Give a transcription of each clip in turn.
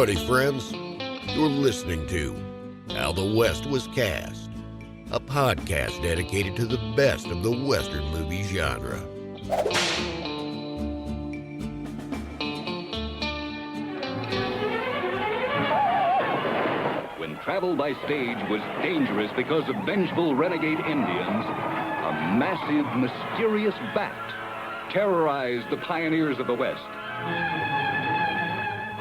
Howdy, friends. You're listening to How the West Was Cast, a podcast dedicated to the best of the Western movie genre. When travel by stage was dangerous because of vengeful renegade Indians, a massive, mysterious bat terrorized the pioneers of the West.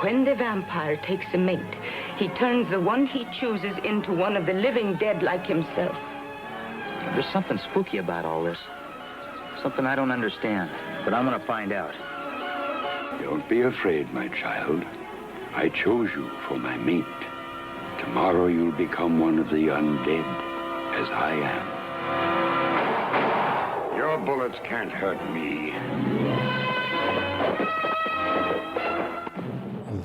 When the vampire takes a mate, he turns the one he chooses into one of the living dead like himself. There's something spooky about all this. Something I don't understand, but I'm gonna find out. Don't be afraid, my child. I chose you for my mate. Tomorrow you'll become one of the undead, as I am. Your bullets can't hurt me.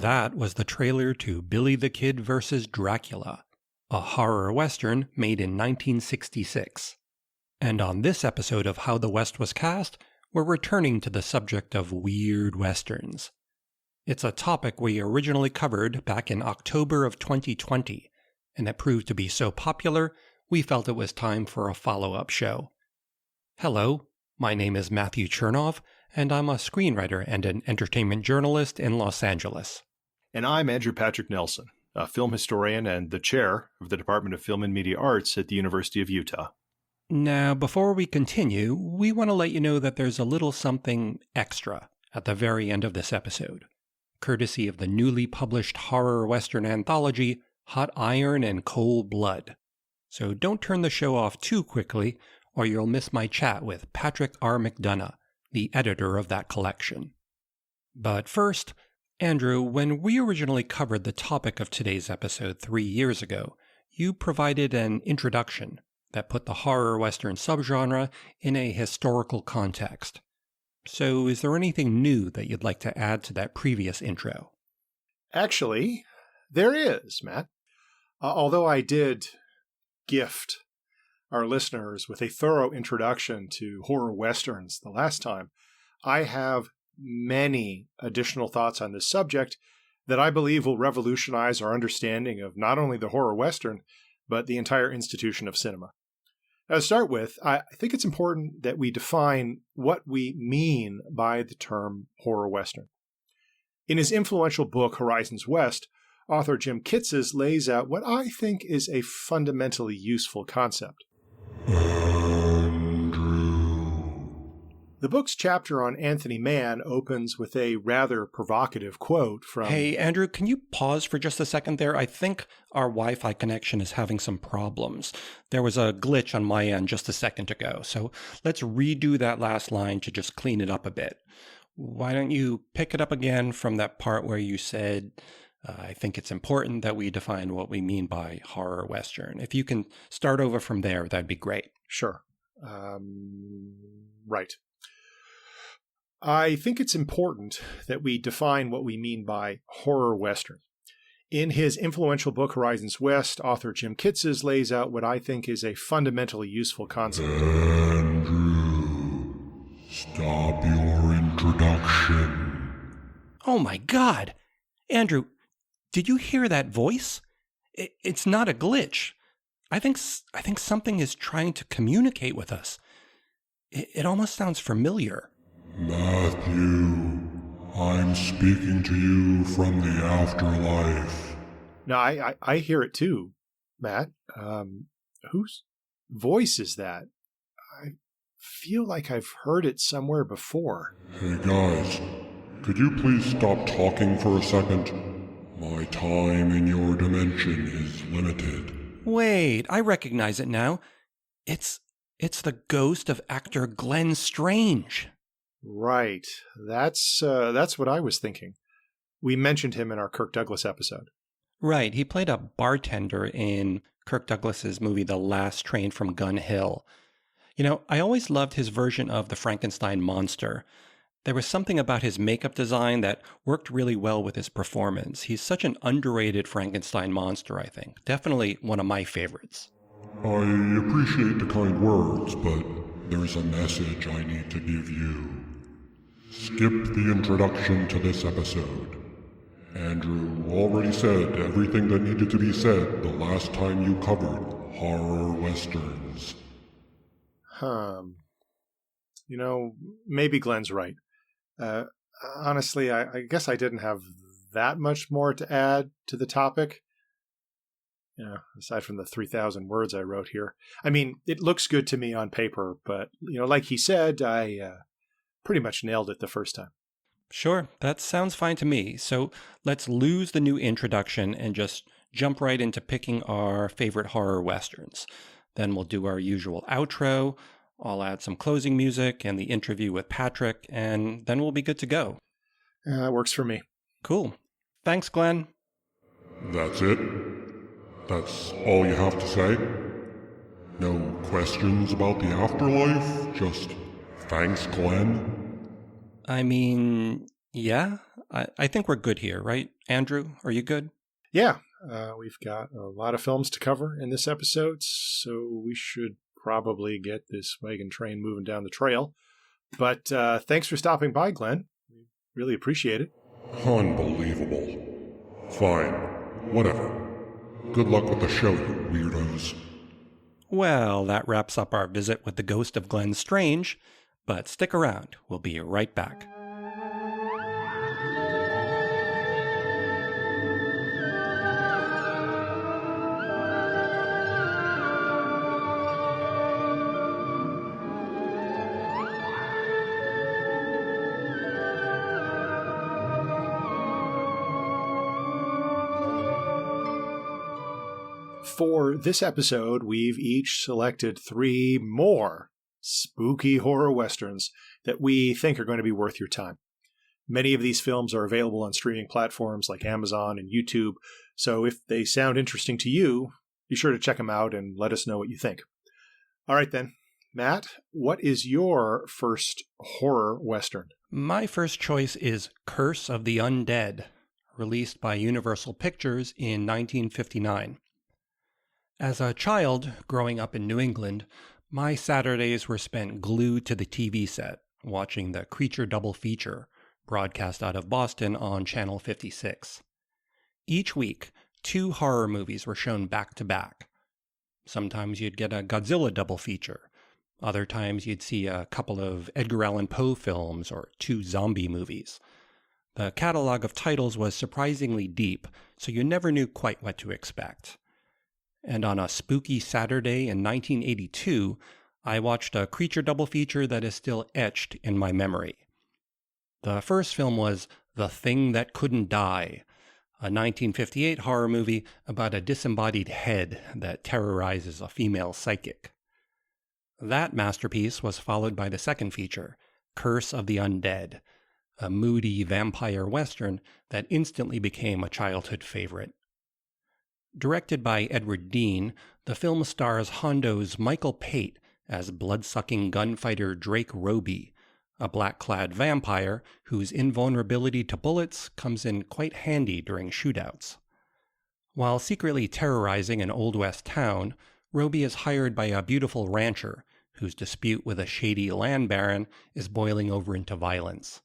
That was the trailer to Billy the Kid vs. Dracula, a horror western made in 1966. And on this episode of How the West Was Cast, we're returning to the subject of weird westerns. It's a topic we originally covered back in October of 2020, and it proved to be so popular, we felt it was time for a follow-up show. Hello, my name is Matthew Chernov, and I'm a screenwriter and an entertainment journalist in Los Angeles. And I'm Andrew Patrick Nelson, a film historian and the chair of the Department of Film and Media Arts at the University of Utah. Now, before we continue, we want to let you know that there's a little something extra at the very end of this episode, courtesy of the newly published horror western anthology, Hot Iron and Cold Blood. So don't turn the show off too quickly, or you'll miss my chat with Patrick R. McDonough, the editor of that collection. But first, Andrew, when we originally covered the topic of today's episode 3 years ago, you provided an introduction that put the horror western subgenre in a historical context. So is there anything new that you'd like to add to that previous intro? Actually, there is, Matt. Although I did gift our listeners with a thorough introduction to horror westerns the last time, I have many additional thoughts on this subject that I believe will revolutionize our understanding of not only the horror western, but the entire institution of cinema. Now, to start with, I think it's important that we define what we mean by the term horror western. In his influential book, Horizons West, author Jim Kitces lays out what I think is a fundamentally useful concept. The book's chapter on Anthony Mann opens with a rather provocative quote from... Hey, Andrew, can you pause for just a second there? I think our Wi-Fi connection is having some problems. There was a glitch on my end just a second ago, so let's redo that last line to just clean it up a bit. Why don't you pick it up again from that part where you said, I think it's important that we define what we mean by horror western. If you can start over from there, that'd be great. Sure. Right. I think it's important that we define what we mean by horror western. In his influential book, Horizons West, author Jim Kitces lays out what I think is a fundamentally useful concept. Andrew, stop your introduction. Oh my God! Andrew, did you hear that voice? It's not a glitch. I think something is trying to communicate with us. It almost sounds familiar. Matthew, I'm speaking to you from the afterlife. No, I hear it too, Matt. Whose voice is that? I feel like I've heard it somewhere before. Hey guys, could you please stop talking for a second? My time in your dimension is limited. Wait, I recognize it now. It's the ghost of actor Glenn Strange. Right. That's what I was thinking. We mentioned him in our Kirk Douglas episode. Right. He played a bartender in Kirk Douglas's movie The Last Train from Gun Hill. You know, I always loved his version of the Frankenstein monster. There was something about his makeup design that worked really well with his performance. He's such an underrated Frankenstein monster, I think. Definitely one of my favorites. I appreciate the kind words, but there's a message I need to give you. Skip the introduction to this episode Andrew already said everything that needed to be said the last time you covered horror westerns. Maybe Glenn's right. Honestly, I guess I didn't have that much more to add to the topic. Aside from the 3,000 words I wrote here. I mean, it looks good to me on paper, but, like he said, I pretty much nailed it the first time. Sure, that sounds fine to me. So let's lose the new introduction and just jump right into picking our favorite horror westerns. Then we'll do our usual outro. I'll add some closing music and the interview with Patrick, and then we'll be good to go. Works for me. Cool. Thanks, Glenn. That's it? That's all you have to say? No questions about the afterlife? Just thanks, Glenn? I mean, yeah, I think we're good here, right? Andrew, are you good? Yeah, we've got a lot of films to cover in this episode, so we should probably get this wagon train moving down the trail. But thanks for stopping by, Glenn. We really appreciate it. Unbelievable. Fine. Whatever. Good luck with the show, you weirdos. Well, that wraps up our visit with the ghost of Glenn Strange, but stick around. We'll be right back. For this episode, we've each selected 3 more spooky horror westerns that we think are going to be worth your time. Many of these films are available on streaming platforms like Amazon and YouTube, so if they sound interesting to you, be sure to check them out and let us know what you think. All right then, Matt, what is your first horror western? My first choice is Curse of the Undead, released by Universal Pictures in 1959. As a child growing up in New England, my Saturdays were spent glued to the TV set, watching the Creature double feature, broadcast out of Boston on Channel 56. Each week, 2 horror movies were shown back to back. Sometimes you'd get a Godzilla double feature. Other times you'd see a couple of Edgar Allan Poe films or 2 zombie movies. The catalog of titles was surprisingly deep, so you never knew quite what to expect. And on a spooky Saturday in 1982, I watched a creature double feature that is still etched in my memory. The first film was The Thing That Couldn't Die, a 1958 horror movie about a disembodied head that terrorizes a female psychic. That masterpiece was followed by the second feature, Curse of the Undead, a moody vampire western that instantly became a childhood favorite. Directed by Edward Dean, the film stars Hondo's Michael Pate as blood-sucking gunfighter Drake Roby, a black-clad vampire whose invulnerability to bullets comes in quite handy during shootouts. While secretly terrorizing an Old West town, Roby is hired by a beautiful rancher whose dispute with a shady land baron is boiling over into violence.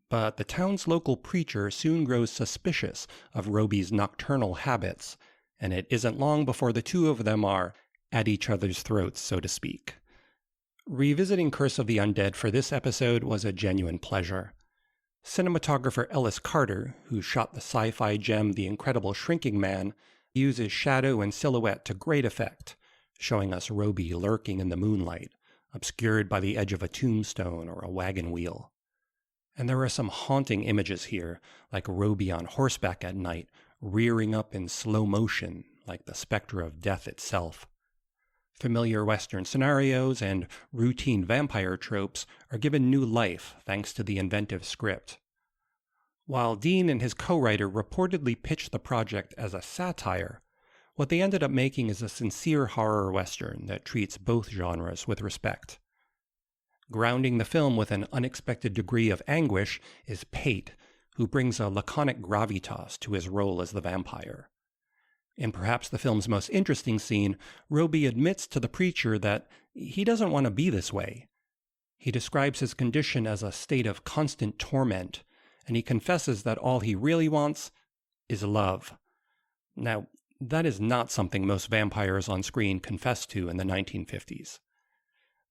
But the town's local preacher soon grows suspicious of Roby's nocturnal habits, and it isn't long before the two of them are at each other's throats, so to speak. Revisiting Curse of the Undead for this episode was a genuine pleasure. Cinematographer Ellis Carter, who shot the sci-fi gem The Incredible Shrinking Man, uses shadow and silhouette to great effect, showing us Roby lurking in the moonlight, obscured by the edge of a tombstone or a wagon wheel. And there are some haunting images here, like Roby on horseback at night, rearing up in slow motion, like the specter of death itself. Familiar Western scenarios and routine vampire tropes are given new life thanks to the inventive script. While Dean and his co-writer reportedly pitched the project as a satire, what they ended up making is a sincere horror Western that treats both genres with respect. Grounding the film with an unexpected degree of anguish is Pate, who brings a laconic gravitas to his role as the vampire. In perhaps the film's most interesting scene, Roby admits to the preacher that he doesn't want to be this way. He describes his condition as a state of constant torment, and he confesses that all he really wants is love. Now, that is not something most vampires on screen confessed to in the 1950s.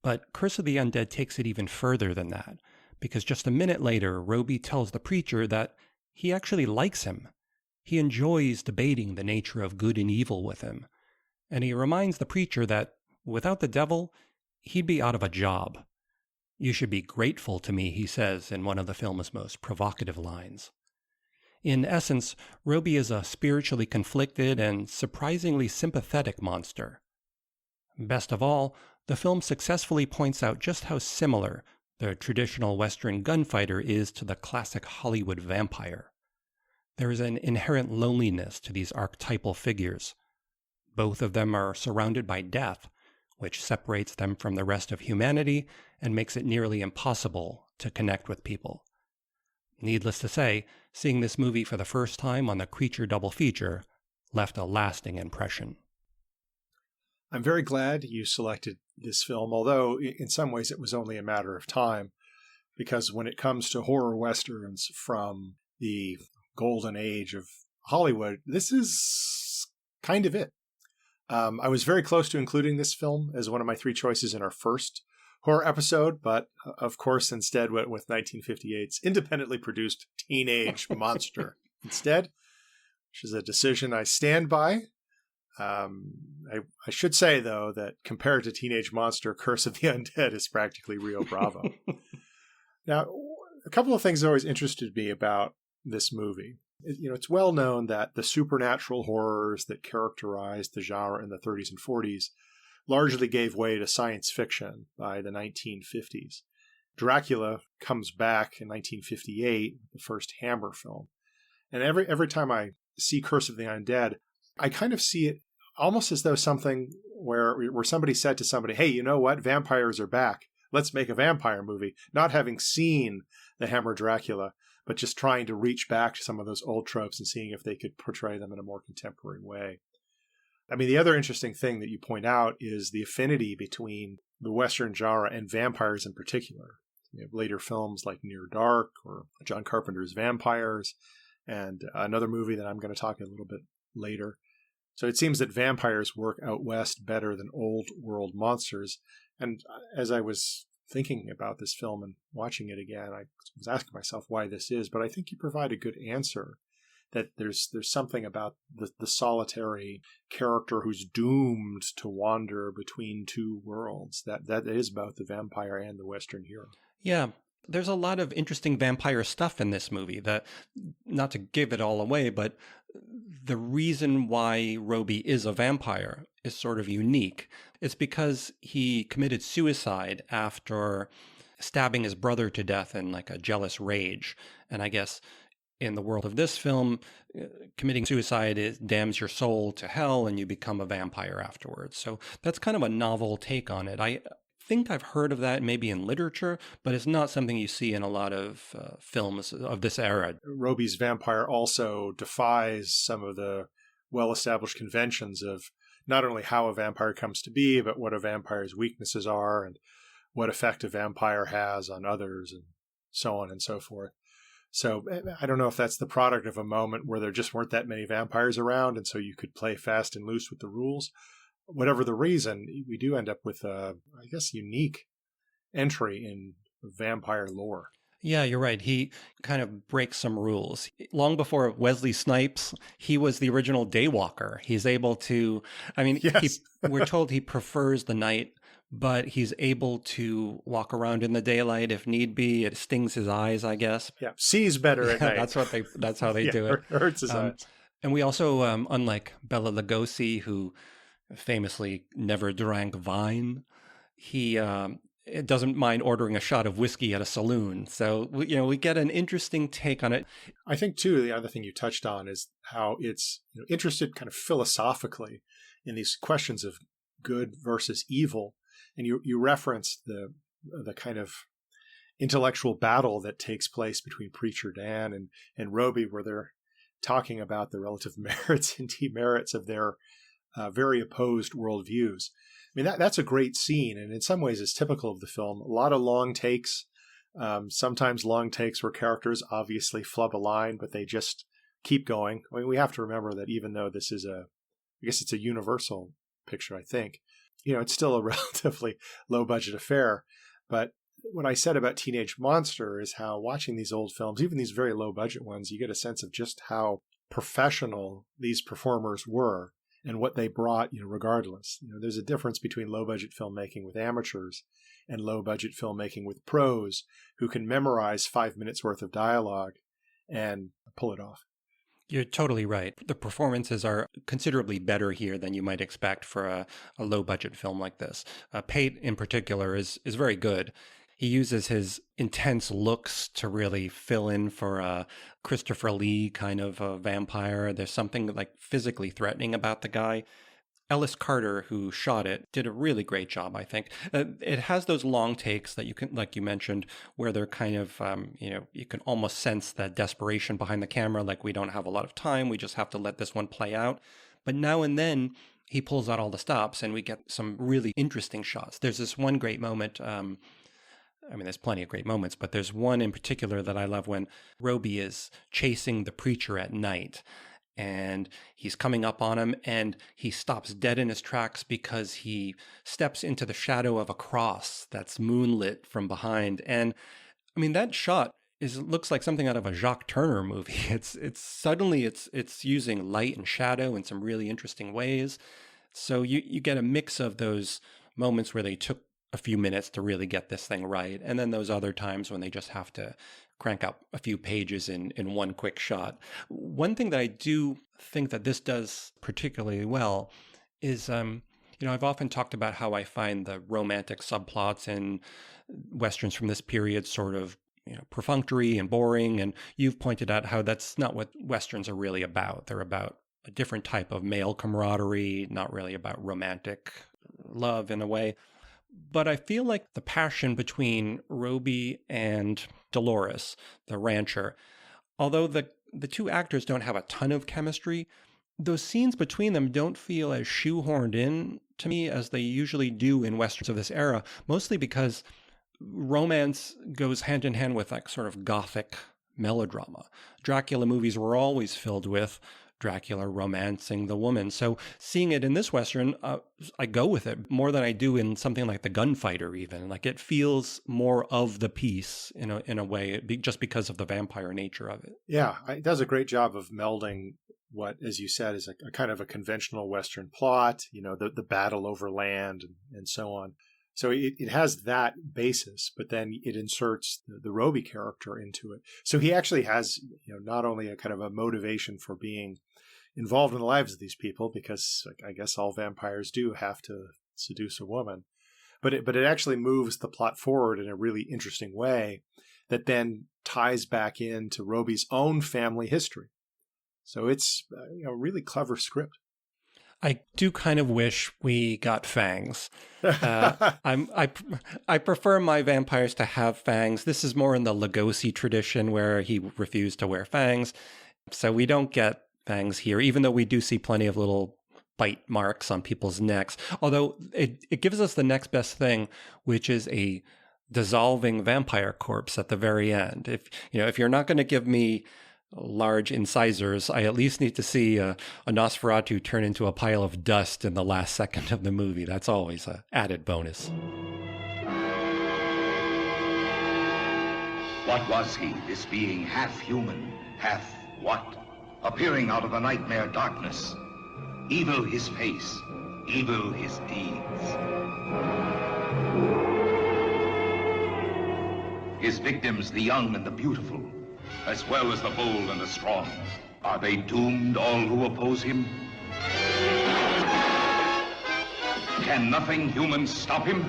But Curse of the Undead takes it even further than that, because just a minute later, Roby tells the preacher that he actually likes him. He enjoys debating the nature of good and evil with him. And he reminds the preacher that without the devil, he'd be out of a job. "You should be grateful to me," he says in one of the film's most provocative lines. In essence, Roby is a spiritually conflicted and surprisingly sympathetic monster. Best of all, the film successfully points out just how similar the traditional Western gunfighter is to the classic Hollywood vampire. There is an inherent loneliness to these archetypal figures. Both of them are surrounded by death, which separates them from the rest of humanity and makes it nearly impossible to connect with people. Needless to say, seeing this movie for the first time on the Creature double feature left a lasting impression. I'm very glad you selected this film, although in some ways it was only a matter of time, because when it comes to horror westerns from the golden age of Hollywood, this is kind of it. I was very close to including this film as one of my 3 choices in our first horror episode, but of course instead went with 1958's independently produced Teenage Monster instead, which is a decision I stand by. I should say, though, that compared to Teenage Monster, Curse of the Undead is practically Rio Bravo. Now, a couple of things always interested me about this movie. It's well known that the supernatural horrors that characterized the genre in the 30s and 40s largely gave way to science fiction by the 1950s. Dracula comes back in 1958, the first Hammer film. And every time I see Curse of the Undead, I kind of see it almost as though something where somebody said to somebody, "Hey, you know what? Vampires are back. Let's make a vampire movie." Not having seen the Hammer Dracula, but just trying to reach back to some of those old tropes and seeing if they could portray them in a more contemporary way. I mean, the other interesting thing that you point out is the affinity between the Western genre and vampires in particular. You have later films like Near Dark or John Carpenter's Vampires, and another movie that I'm going to talk a little bit later. So it seems that vampires work out west better than old world monsters. And as I was thinking about this film and watching it again, I was asking myself why this is, but I think you provide a good answer, that there's something about the solitary character who's doomed to wander between two worlds. That is both the vampire and the Western hero. Yeah. There's a lot of interesting vampire stuff in this movie that, not to give it all away, but the reason why Roby is a vampire is sort of unique. It's because he committed suicide after stabbing his brother to death in like a jealous rage. And I guess in the world of this film, committing suicide damns your soul to hell and you become a vampire afterwards. So that's kind of a novel take on it. I think I've heard of that maybe in literature, but it's not something you see in a lot of films of this era. Roby's vampire also defies some of the well-established conventions of not only how a vampire comes to be, but what a vampire's weaknesses are and what effect a vampire has on others and so on and so forth. So I don't know if that's the product of a moment where there just weren't that many vampires around, and so you could play fast and loose with the rules. Whatever the reason, we do end up with a, I guess, unique entry in vampire lore. Yeah, you're right. He kind of breaks some rules. Long before Wesley Snipes, he was the original daywalker. He's able to, I mean, yes. We're told he prefers the night, but he's able to walk around in the daylight if need be. It stings his eyes, I guess. Yeah, sees better at night. That's how they do it. Hurts his eyes. And we also, unlike Bela Lugosi, who famously never drank wine, he doesn't mind ordering a shot of whiskey at a saloon. So, we get an interesting take on it. I think, too, the other thing you touched on is how it's interested kind of philosophically in these questions of good versus evil. And you referenced the kind of intellectual battle that takes place between Preacher Dan and Roby, where they're talking about the relative merits and demerits of their very opposed worldviews. I mean, that's a great scene, and in some ways is typical of the film. A lot of long takes, Sometimes long takes where characters obviously flub a line, but they just keep going. I mean, we have to remember that even though this is I guess it's a universal picture, I think, it's still a relatively low budget affair. But what I said about Teenage Monster is how watching these old films, even these very low budget ones, you get a sense of just how professional these performers were and what they brought, regardless. There's a difference between low budget filmmaking with amateurs and low budget filmmaking with pros who can memorize 5 minutes worth of dialogue and pull it off. You're totally right. The performances are considerably better here than you might expect for a low-budget film like this. Pate, in particular, is very good. He uses his intense looks to really fill in for a Christopher Lee kind of a vampire. There's something like physically threatening about the guy. Ellis Carter, who shot it, did a really great job, I think. It has those long takes that you can, like you mentioned, where they're kind of, you can almost sense that desperation behind the camera, like we don't have a lot of time, we just have to let this one play out. But now and then, he pulls out all the stops and we get some really interesting shots. There's this one great moment, there's plenty of great moments, but there's one in particular that I love when Roby is chasing the preacher at night. And he's coming up on him and he stops dead in his tracks because he steps into the shadow of a cross that's moonlit from behind. And that shot looks like something out of a Jacques Turner movie. It's suddenly using light and shadow in some really interesting ways. So you get a mix of those moments where they took a few minutes to really get this thing right. And then those other times when they just have to crank up a few pages in one quick shot. One thing that I do think that this does particularly well is, I've often talked about how I find the romantic subplots in Westerns from this period sort of, perfunctory and boring. And you've pointed out how that's not what Westerns are really about. They're about a different type of male camaraderie, not really about romantic love in a way. But I feel like the passion between Roby and Dolores, the rancher, although the two actors don't have a ton of chemistry, those scenes between them don't feel as shoehorned in to me as they usually do in Westerns of this era, mostly because romance goes hand in hand with like sort of gothic melodrama. Dracula movies were always filled with Dracula romancing the woman. So seeing it in this Western, I go with it more than I do in something like The Gunfighter even. Like it feels more of the piece in a way, just because of the vampire nature of it. Yeah, it does a great job of melding what, as you said, is a kind of a conventional Western plot, the battle over land and so on. So it has that basis, but then it inserts the Roby character into it. So he actually has, not only a kind of a motivation for being involved in the lives of these people, because I guess all vampires do have to seduce a woman, but it actually moves the plot forward in a really interesting way that then ties back into Roby's own family history. So it's a really clever script. I do kind of wish we got fangs. I prefer my vampires to have fangs. This is more in the Lugosi tradition where he refused to wear fangs. So we don't get fangs here, even though we do see plenty of little bite marks on people's necks. Although it gives us the next best thing, which is a dissolving vampire corpse at the very end. If you're not going to give me large incisors, I at least need to see a Nosferatu turn into a pile of dust in the last second of the movie. That's always an added bonus. What was he, this being half human, half what? Appearing out of the nightmare darkness. Evil his face, evil his deeds. His victims, the young and the beautiful, as well as the bold and the strong. Are they doomed, all who oppose him? Can nothing human stop him?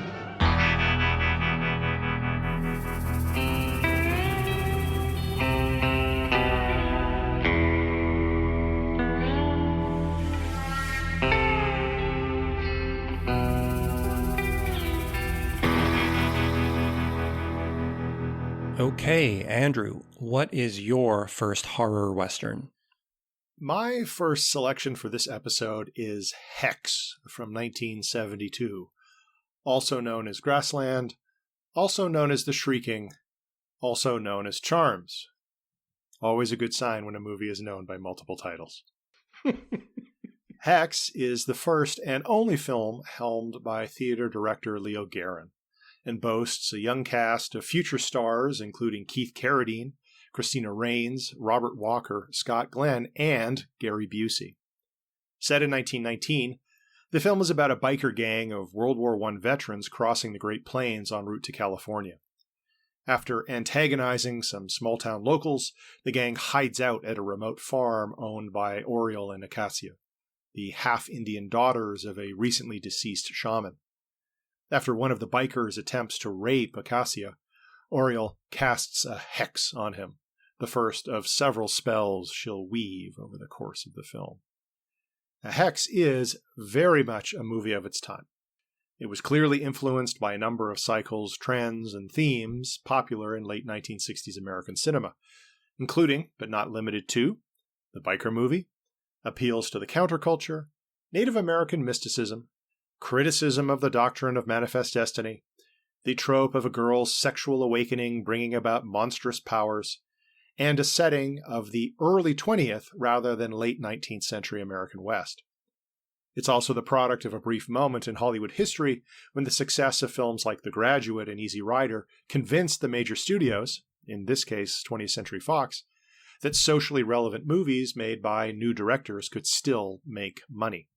Okay, Andrew, what is your first horror Western? My first selection for this episode is Hex from 1972, also known as Grassland, also known as The Shrieking, also known as Charms. Always a good sign when a movie is known by multiple titles. Hex is the first and only film helmed by theater director Leo Guerin, and boasts a young cast of future stars including Keith Carradine, Christina Rains, Robert Walker, Scott Glenn, and Gary Busey. Set in 1919, the film is about a biker gang of World War I veterans crossing the Great Plains en route to California. After antagonizing some small-town locals, the gang hides out at a remote farm owned by Oriole and Acacia, the half-Indian daughters of a recently deceased shaman. After one of the bikers attempts to rape Acacia, Oriole casts a hex on him, the first of several spells she'll weave over the course of the film. A hex is very much a movie of its time. It was clearly influenced by a number of cycles, trends, and themes popular in late 1960s American cinema, including, but not limited to, the biker movie, appeals to the counterculture, Native American mysticism, criticism of the doctrine of manifest destiny, the trope of a girl's sexual awakening bringing about monstrous powers, and a setting of the early 20th rather than late 19th century American West. It's also the product of a brief moment in Hollywood history when the success of films like The Graduate and Easy Rider convinced the major studios, in this case 20th Century Fox, that socially relevant movies made by new directors could still make money.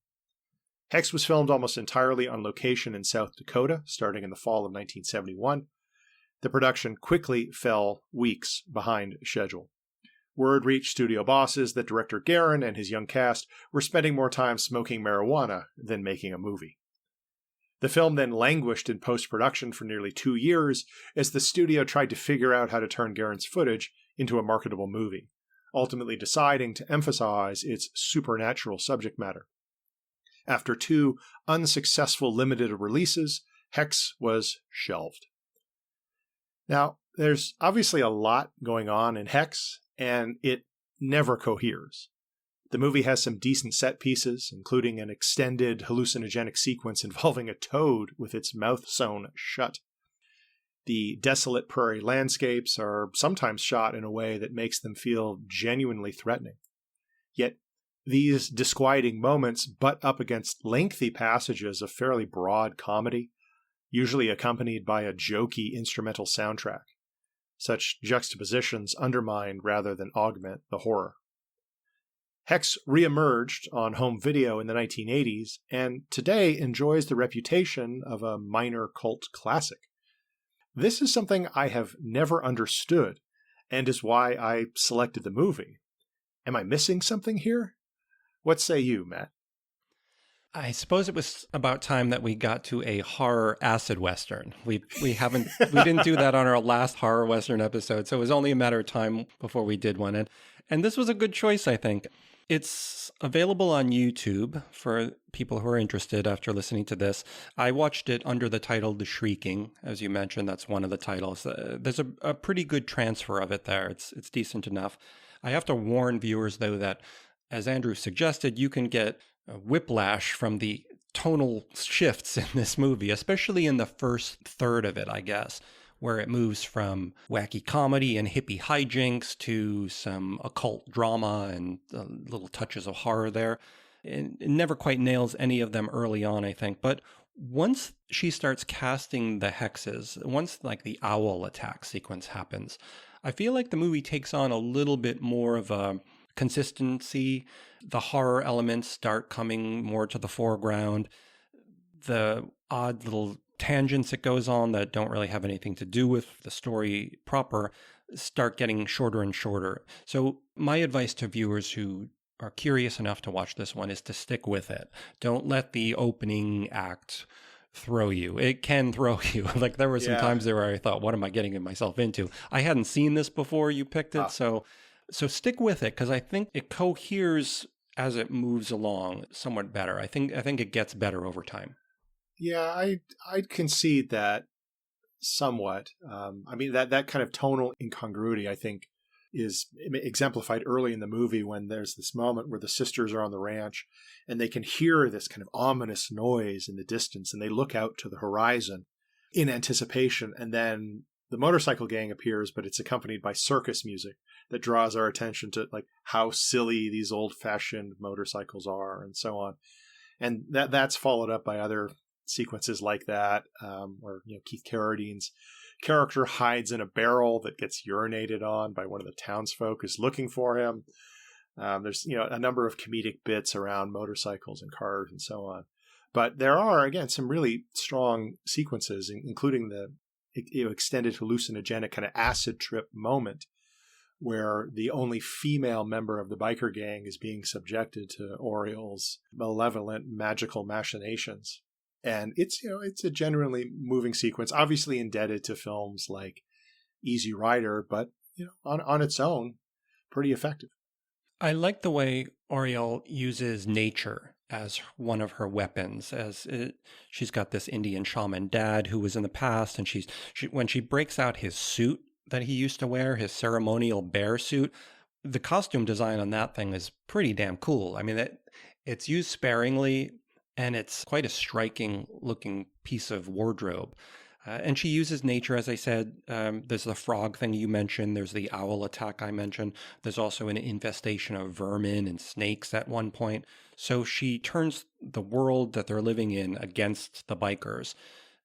Hex was filmed almost entirely on location in South Dakota, starting in the fall of 1971. The production quickly fell weeks behind schedule. Word reached studio bosses that director Guerin and his young cast were spending more time smoking marijuana than making a movie. The film then languished in post-production for nearly 2 years as the studio tried to figure out how to turn Guerin's footage into a marketable movie, ultimately deciding to emphasize its supernatural subject matter. After 2 unsuccessful limited releases, Hex was shelved. Now, there's obviously a lot going on in Hex, and it never coheres. The movie has some decent set pieces, including an extended hallucinogenic sequence involving a toad with its mouth sewn shut. The desolate prairie landscapes are sometimes shot in a way that makes them feel genuinely threatening. Yet, these disquieting moments butt up against lengthy passages of fairly broad comedy, usually accompanied by a jokey instrumental soundtrack. Such juxtapositions undermine rather than augment the horror. Hex reemerged on home video in the 1980s and today enjoys the reputation of a minor cult classic. This is something I have never understood and is why I selected the movie. Am I missing something here? What say you, Matt? I suppose it was about time that we got to a horror acid western. We didn't do that on our last horror western episode, so it was only a matter of time before we did one. And this was a good choice, I think. It's available on YouTube for people who are interested after listening to this. I watched it under the title The Shrieking. As you mentioned, that's one of the titles. There's a pretty good transfer of it there. It's decent enough. I have to warn viewers, though, that as Andrew suggested, you can get whiplash from the tonal shifts in this movie, especially in the first third of it, I guess, where it moves from wacky comedy and hippie hijinks to some occult drama and little touches of horror there. It never quite nails any of them early on, I think. But once she starts casting the hexes, once like the owl attack sequence happens, I feel like the movie takes on a little bit more of a consistency. The horror elements start coming more to the foreground. The odd little tangents it goes on that don't really have anything to do with the story proper start getting shorter and shorter. So my advice to viewers who are curious enough to watch this one is to stick with it. Don't let the opening act throw you. It can throw you. Like there were some times there where I thought, what am I getting myself into? I hadn't seen this before you picked it, so stick with it, because I think it coheres as it moves along somewhat better. I think it gets better over time. Yeah, I'd concede that somewhat. I mean, that kind of tonal incongruity, I think, is exemplified early in the movie when there's this moment where the sisters are on the ranch and they can hear this kind of ominous noise in the distance and they look out to the horizon in anticipation, and then the motorcycle gang appears, but it's accompanied by circus music that draws our attention to like how silly these old-fashioned motorcycles are and so on. And that's followed up by other sequences like that, where Keith Carradine's character hides in a barrel that gets urinated on by one of the townsfolk who's looking for him. There's a number of comedic bits around motorcycles and cars and so on. But there are, again, some really strong sequences, including the extended hallucinogenic kind of acid trip moment where the only female member of the biker gang is being subjected to Oriel's malevolent magical machinations. And it's a genuinely moving sequence, obviously indebted to films like Easy Rider, but on its own, pretty effective. I like the way Oriel uses nature as one of her weapons. She's got this Indian shaman dad who was in the past, and when she breaks out his suit that he used to wear, his ceremonial bear suit, the costume design on that thing is pretty damn cool. I mean, it's used sparingly, and it's quite a striking looking piece of wardrobe. And she uses nature, as I said. There's the frog thing you mentioned. There's the owl attack I mentioned. There's also an infestation of vermin and snakes at one point. So she turns the world that they're living in against the bikers.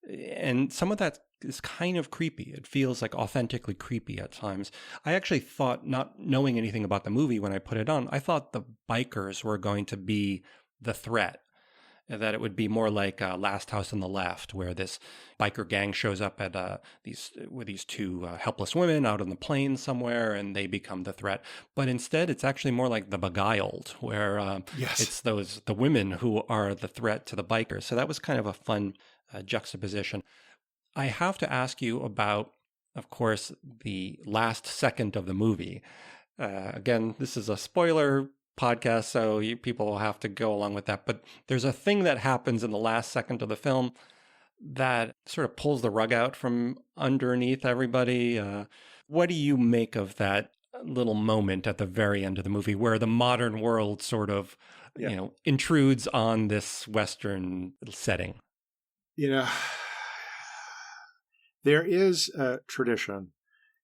And some of that is kind of creepy. It feels like authentically creepy at times. I actually thought, not knowing anything about the movie when I put it on, I thought the bikers were going to be the threat. That it would be more like Last House on the Left, where this biker gang shows up at these two helpless women out on the plains somewhere, and they become the threat. But instead, it's actually more like The Beguiled, where it's the women who are the threat to the bikers. So that was kind of a fun juxtaposition. I have to ask you about, of course, the last second of the movie. Again, this is a spoiler podcast, so people will have to go along with that. But there's a thing that happens in the last second of the film that sort of pulls the rug out from underneath everybody. What do you make of that little moment at the very end of the movie where the modern world sort of, intrudes on this Western setting? There is a tradition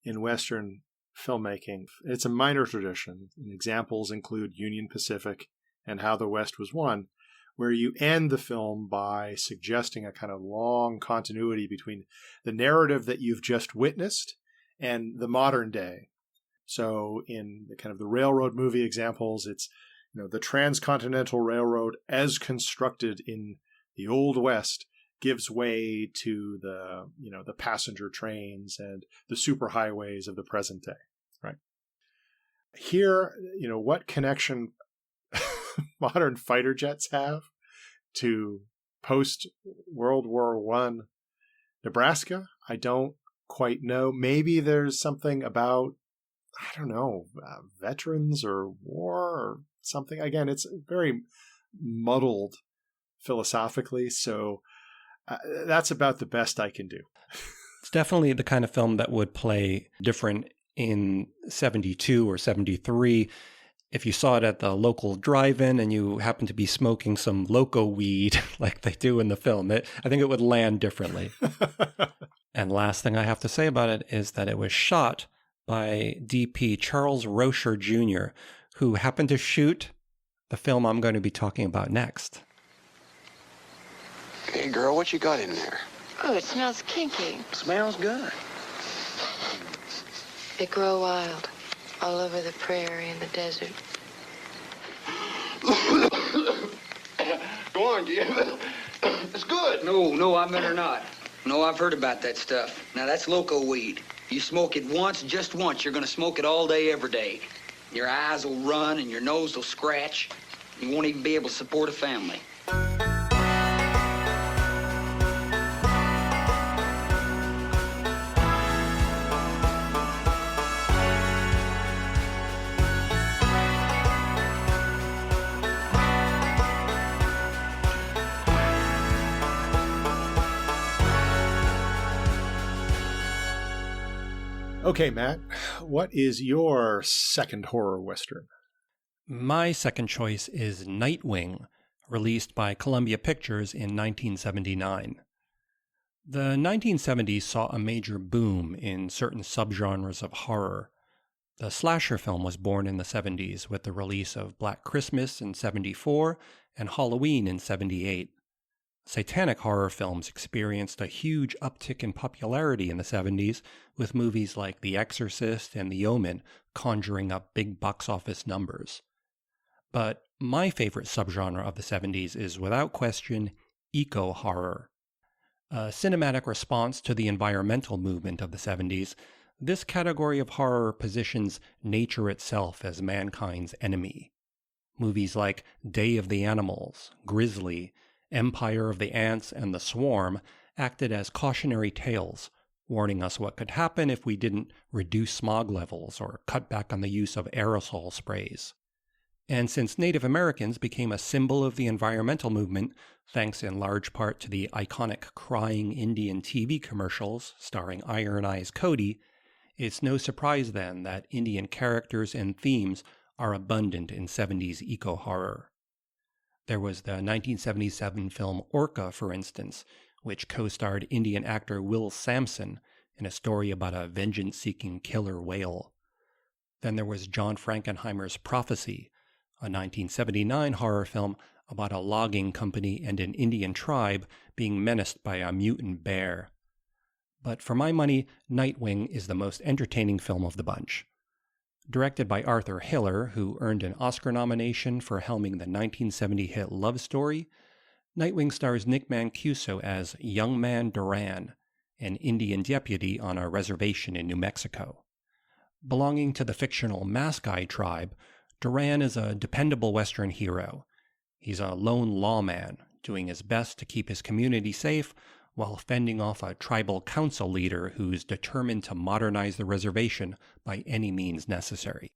in Western filmmaking. It's a minor tradition, and examples include Union Pacific and How the West Was Won, where you end the film by suggesting a kind of long continuity between the narrative that you've just witnessed and the modern day. So in the kind of the railroad movie examples, it's the Transcontinental Railroad as constructed in the Old West gives way to the passenger trains and the superhighways of the present day, right? Here, what connection modern fighter jets have to post-World War I Nebraska, I don't quite know. Maybe there's something about, I don't know, veterans or war or something. Again, it's very muddled philosophically, so that's about the best I can do. It's definitely the kind of film that would play different in 72 or 73 if you saw it at the local drive-in and you happen to be smoking some loco weed like they do in the film. I think it would land differently. And last thing I have to say about it is that it was shot by DP Charles Rocher Jr., who happened to shoot the film I'm going to be talking about next. Hey, girl, what you got in there? Oh, it smells kinky. Smells good. They grow wild all over the prairie and the desert. Go on, Jim. It's good. No, I better not. No, I've heard about that stuff. Now, that's loco weed. You smoke it once, just once. You're going to smoke it all day, every day. Your eyes will run and your nose will scratch. You won't even be able to support a family. Okay, Matt, what is your second horror Western? My second choice is Nightwing, released by Columbia Pictures in 1979. The 1970s saw a major boom in certain subgenres of horror. The slasher film was born in the 70s with the release of Black Christmas in 74 and Halloween in 78. Satanic horror films experienced a huge uptick in popularity in the 70s, with movies like The Exorcist and The Omen conjuring up big box office numbers. But my favorite subgenre of the 70s is, without question, eco-horror. A cinematic response to the environmental movement of the 70s, this category of horror positions nature itself as mankind's enemy. Movies like Day of the Animals, Grizzly, Empire of the Ants, and The Swarm acted as cautionary tales, warning us what could happen if we didn't reduce smog levels or cut back on the use of aerosol sprays. And since Native Americans became a symbol of the environmental movement, thanks in large part to the iconic crying Indian TV commercials starring Iron Eyes Cody, it's no surprise then that Indian characters and themes are abundant in 70s eco-horror. There was the 1977 film Orca, for instance, which co-starred Indian actor Will Sampson in a story about a vengeance-seeking killer whale. Then there was John Frankenheimer's Prophecy, a 1979 horror film about a logging company and an Indian tribe being menaced by a mutant bear. But for my money, Nightwing is the most entertaining film of the bunch. Directed by Arthur Hiller, who earned an Oscar nomination for helming the 1970 hit Love Story, Nightwing stars Nick Mancuso as Young Man Duran, an Indian deputy on a reservation in New Mexico. Belonging to the fictional Maskai tribe, Duran is a dependable Western hero. He's a lone lawman, doing his best to keep his community safe while fending off a tribal council leader who's determined to modernize the reservation by any means necessary.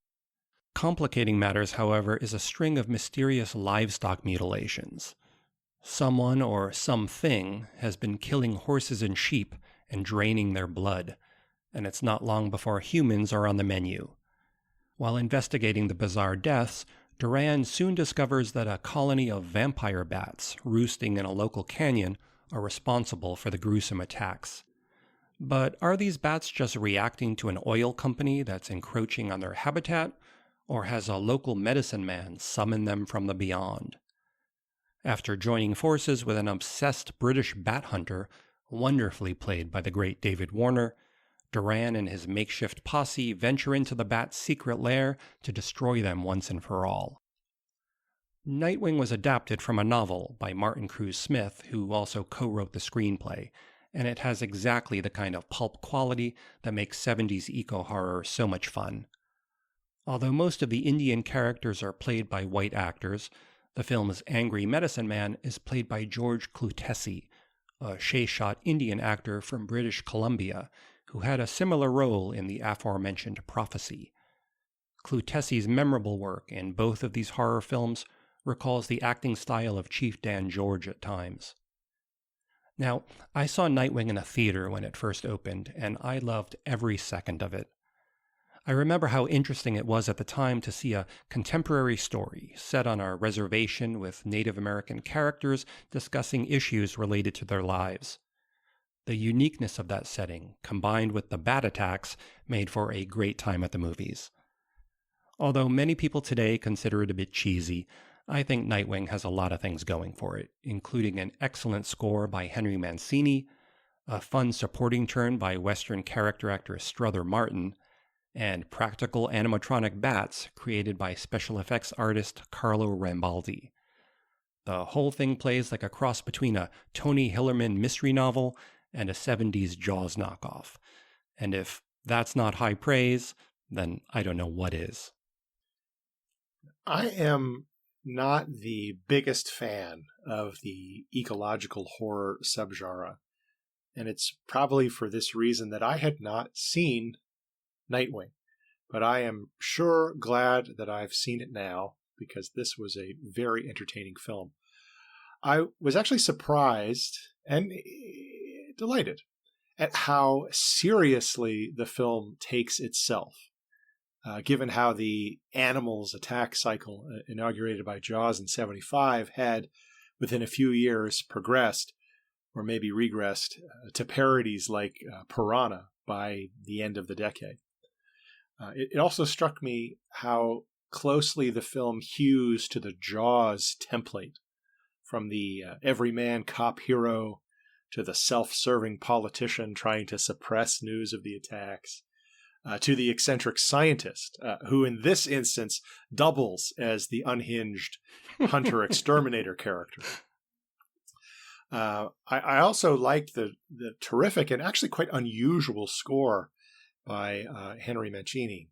Complicating matters, however, is a string of mysterious livestock mutilations. Someone or something has been killing horses and sheep and draining their blood, and it's not long before humans are on the menu. While investigating the bizarre deaths, Duran soon discovers that a colony of vampire bats roosting in a local canyon are responsible for the gruesome attacks. But are these bats just reacting to an oil company that's encroaching on their habitat, or has a local medicine man summoned them from the beyond? After joining forces with an obsessed British bat hunter, wonderfully played by the great David Warner, Duran and his makeshift posse venture into the bats' secret lair to destroy them once and for all. Nightwing was adapted from a novel by Martin Cruz Smith, who also co-wrote the screenplay, and it has exactly the kind of pulp quality that makes 70s eco-horror so much fun. Although most of the Indian characters are played by white actors, the film's angry medicine man is played by George Cloutessy, a Shay-shot Indian actor from British Columbia, who had a similar role in the aforementioned Prophecy. Cloutessy's memorable work in both of these horror films recalls the acting style of Chief Dan George at times. Now, I saw Nightwing in a theater when it first opened, and I loved every second of it. I remember how interesting it was at the time to see a contemporary story set on a reservation with Native American characters discussing issues related to their lives. The uniqueness of that setting, combined with the bat attacks, made for a great time at the movies. Although many people today consider it a bit cheesy, I think Nightwing has a lot of things going for it, including an excellent score by Henry Mancini, a fun supporting turn by Western character actor Strother Martin, and practical animatronic bats created by special effects artist Carlo Rambaldi. The whole thing plays like a cross between a Tony Hillerman mystery novel and a 70s Jaws knockoff. And if that's not high praise, then I don't know what is. I am not the biggest fan of the ecological horror subgenre, and it's probably for this reason that I had not seen Nightwing, but I am sure glad that I've seen it now, because this was a very entertaining film. I was actually surprised and delighted at how seriously the film takes itself, given how the animals attack cycle inaugurated by Jaws in 75 had, within a few years, progressed. or maybe regressed to parodies like Piranha by the end of the decade. It also struck me how closely the film hews to the Jaws template, from the everyman cop hero to the self-serving politician trying to suppress news of the attacks, to the eccentric scientist, who in this instance doubles as the unhinged hunter-exterminator character. I also liked the terrific and actually quite unusual score by Henry Mancini.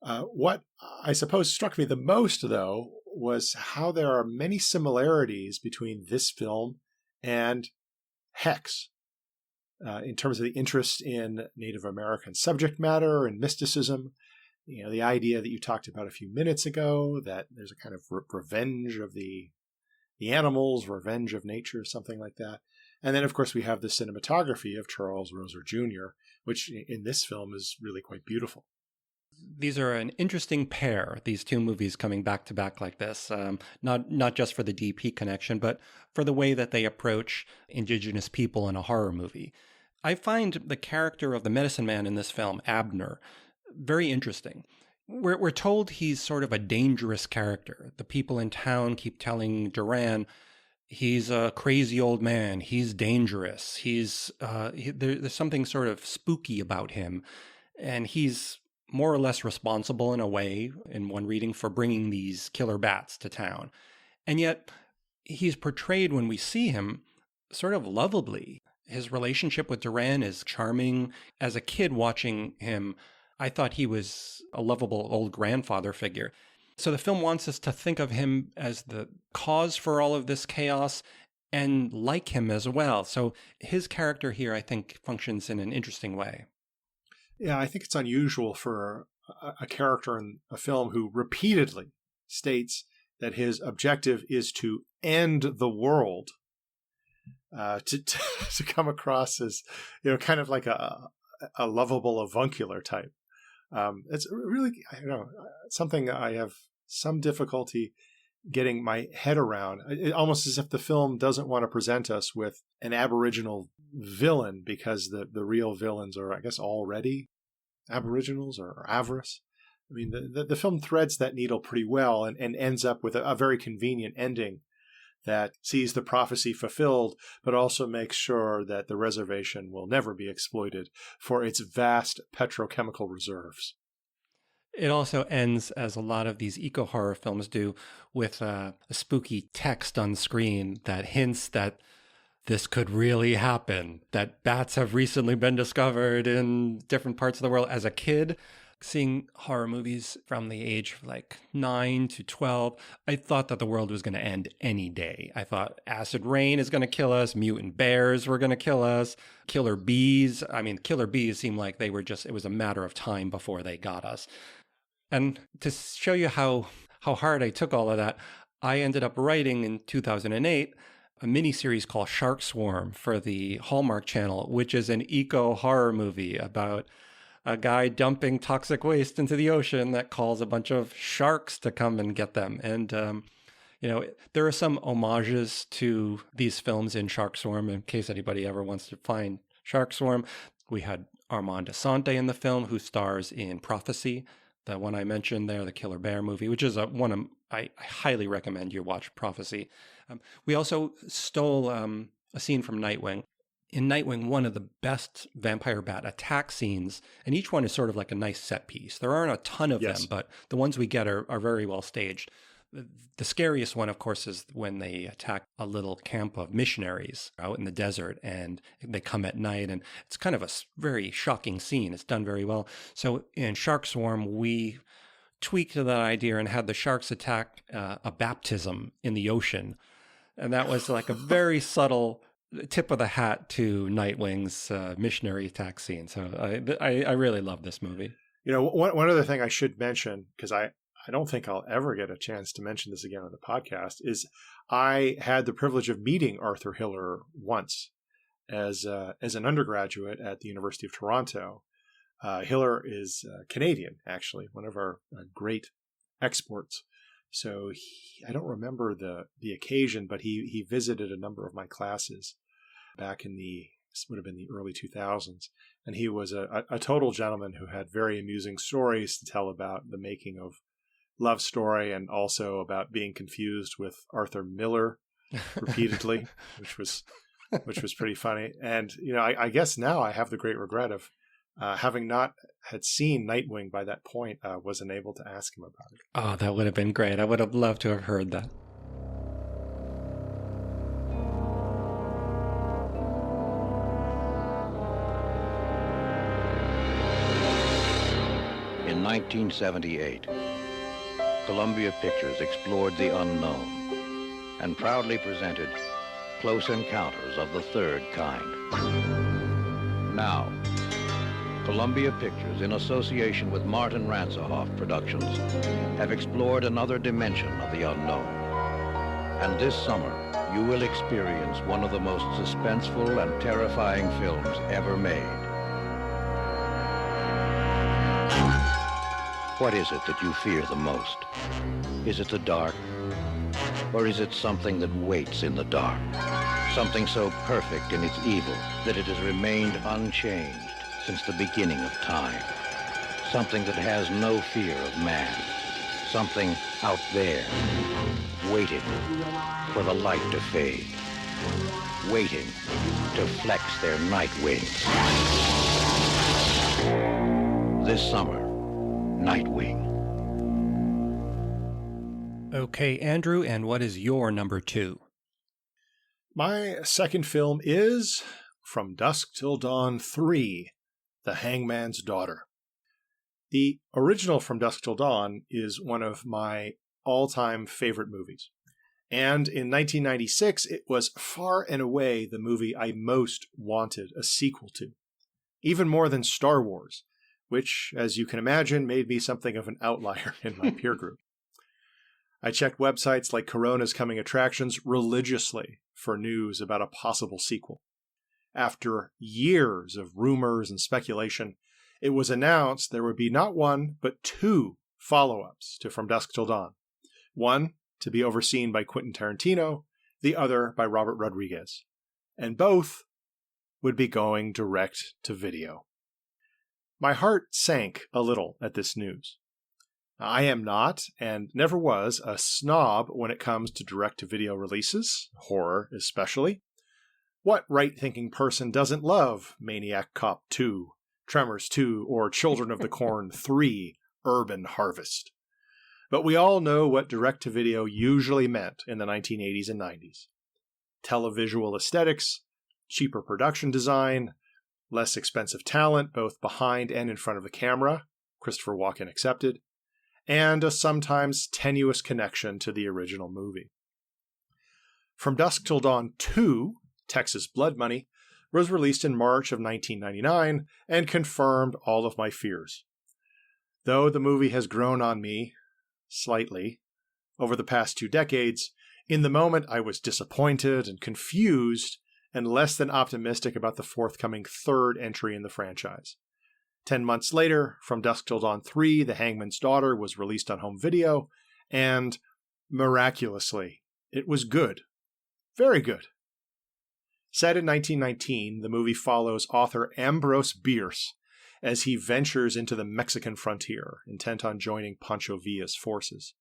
What I suppose struck me the most, though, was how there are many similarities between this film and Hex, in terms of the interest in Native American subject matter and mysticism. You know, the idea that you talked about a few minutes ago, that there's a kind of revenge of the animals, revenge of nature, something like that. And then, of course, we have the cinematography of Charles Roser Jr., which in this film is really quite beautiful. These are an interesting pair, these two movies coming back to back like this, not just for the DP connection, but for the way that they approach Indigenous people in a horror movie. I find the character of the medicine man in this film, Abner, very interesting. We're told he's sort of a dangerous character. The people in town keep telling Duran, he's a crazy old man, he's dangerous, there's something sort of spooky about him, and he's more or less responsible in a way, in one reading, for bringing these killer bats to town. And yet, he's portrayed, when we see him, sort of lovably. His relationship with Duran is charming. As a kid watching him, I thought he was a lovable old grandfather figure. So the film wants us to think of him as the cause for all of this chaos and like him as well. So his character here, I think, functions in an interesting way. Yeah, I think it's unusual for a character in a film who repeatedly states that his objective is to end the world, to come across as, you know, kind of like a lovable avuncular type. It's really, I don't know, something I have some difficulty getting my head around. Almost as if the film doesn't want to present us with an Aboriginal villain, because the real villains are, I guess, already Aboriginals or avarice. I mean, the film threads that needle pretty well and ends up with a very convenient ending that sees the prophecy fulfilled, but also makes sure that the reservation will never be exploited for its vast petrochemical reserves. It also ends, as a lot of these eco-horror films do, with a spooky text on screen that hints that this could really happen, that bats have recently been discovered in different parts of the world. As a kid, seeing horror movies from the age of like 9 to 12, I thought that the world was going to end any day. I thought acid rain is going to kill us, mutant bears were going to kill us, killer bees. I mean, killer bees seemed like they were just, it was a matter of time before they got us. And to show you how hard I took all of that, I ended up writing in 2008 a miniseries called Shark Swarm for the Hallmark Channel, which is an eco-horror movie about a guy dumping toxic waste into the ocean that calls a bunch of sharks to come and get them. And, you know, there are some homages to these films in Shark Swarm, in case anybody ever wants to find Shark Swarm. We had Armand Assante in the film, who stars in Prophecy, the one I mentioned there, the Killer Bear movie, which is I highly recommend you watch Prophecy. We also stole a scene from Nightwing. In Nightwing, one of the best vampire bat attack scenes, and each one is sort of like a nice set piece. There aren't a ton of them, but the ones we get are very well staged. The scariest one, of course, is when they attack a little camp of missionaries out in the desert, and they come at night, and it's kind of a very shocking scene. It's done very well. So in Shark Swarm, we tweaked that idea and had the sharks attack a baptism in the ocean. And that was like a very subtle tip of the hat to Nightwing's missionary attack scene. So I really love this movie. You know, one other thing I should mention, because I don't think I'll ever get a chance to mention this again on the podcast, is I had the privilege of meeting Arthur Hiller once as an undergraduate at the University of Toronto. Hiller is Canadian, actually, one of our great exports. So I don't remember the occasion, but he visited a number of my classes back in this would have been the early 2000s. And he was a total gentleman who had very amusing stories to tell about the making of Love Story, and also about being confused with Arthur Miller repeatedly, which was pretty funny. And, I guess now I have the great regret of having not had seen Nightwing by that point, wasn't able to ask him about it. Oh, that would have been great. I would have loved to have heard that. In 1978, Columbia Pictures explored the unknown and proudly presented Close Encounters of the Third Kind. Now, Columbia Pictures, in association with Martin Ransohoff Productions, have explored another dimension of the unknown. And this summer, you will experience one of the most suspenseful and terrifying films ever made. What is it that you fear the most? Is it the dark? Or is it something that waits in the dark? Something so perfect in its evil that it has remained unchanged since the beginning of time. Something that has no fear of man. Something out there, waiting for the light to fade. Waiting to flex their night wings. This summer, Nightwing. Okay, Andrew, and what is your number 2? My second film is From Dusk Till Dawn 3, The Hangman's Daughter. The original From Dusk Till Dawn is one of my all-time favorite movies. And in 1996, it was far and away the movie I most wanted a sequel to. Even more than Star Wars, which, as you can imagine, made me something of an outlier in my peer group. I checked websites like Corona's Coming Attractions religiously for news about a possible sequel. After years of rumors and speculation, it was announced there would be not one, but 2 follow-ups to From Dusk Till Dawn. One to be overseen by Quentin Tarantino, the other by Robert Rodriguez. And both would be going direct to video. My heart sank a little at this news. I am not, and never was, a snob when it comes to direct-to-video releases, horror especially. What right-thinking person doesn't love Maniac Cop 2, Tremors 2, or Children of the Corn 3, Urban Harvest? But we all know what direct-to-video usually meant in the 1980s and 90s. Televisual aesthetics, cheaper production design, less expensive talent, both behind and in front of the camera, Christopher Walken accepted, and a sometimes tenuous connection to the original movie. From Dusk Till Dawn 2, Texas Blood Money, was released in March of 1999 and confirmed all of my fears. Though the movie has grown on me, slightly, over the past 2 decades, in the moment I was disappointed and confused and less than optimistic about the forthcoming 3rd entry in the franchise. 10 months later, From Dusk Till Dawn 3, The Hangman's Daughter, was released on home video, and miraculously, it was good. Very good. Set in 1919, the movie follows author Ambrose Bierce as he ventures into the Mexican frontier, intent on joining Pancho Villa's forces.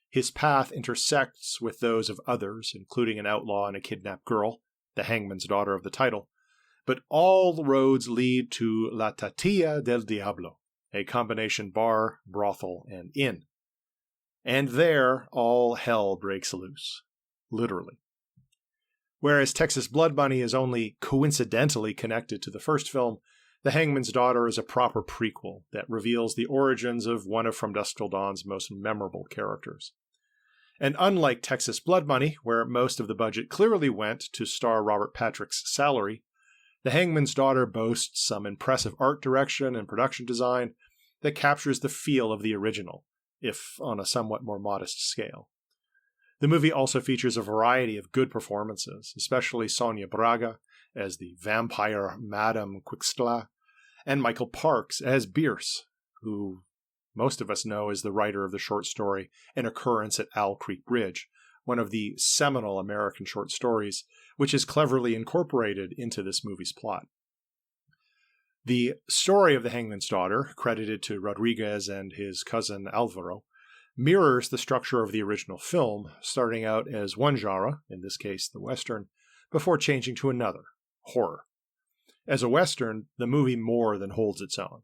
His path intersects with those of others, including an outlaw and a kidnapped girl, the hangman's daughter of the title, but all the roads lead to La Tatilla del Diablo, a combination bar, brothel, and inn. And there, all hell breaks loose. Literally. Whereas Texas Blood Money is only coincidentally connected to the first film, The Hangman's Daughter is a proper prequel that reveals the origins of one of From Dusk Till Dawn's most memorable characters. And unlike Texas Blood Money, where most of the budget clearly went to star Robert Patrick's salary, The Hangman's Daughter boasts some impressive art direction and production design that captures the feel of the original, if on a somewhat more modest scale. The movie also features a variety of good performances, especially Sonia Braga as the vampire Madame Quixtla, and Michael Parks as Bierce, who most of us know as the writer of the short story An Occurrence at Owl Creek Bridge, one of the seminal American short stories, which is cleverly incorporated into this movie's plot. The story of the Hangman's Daughter, credited to Rodriguez and his cousin Alvaro, mirrors the structure of the original film, starting out as one genre, in this case the Western, before changing to another, horror. As a Western, the movie more than holds its own.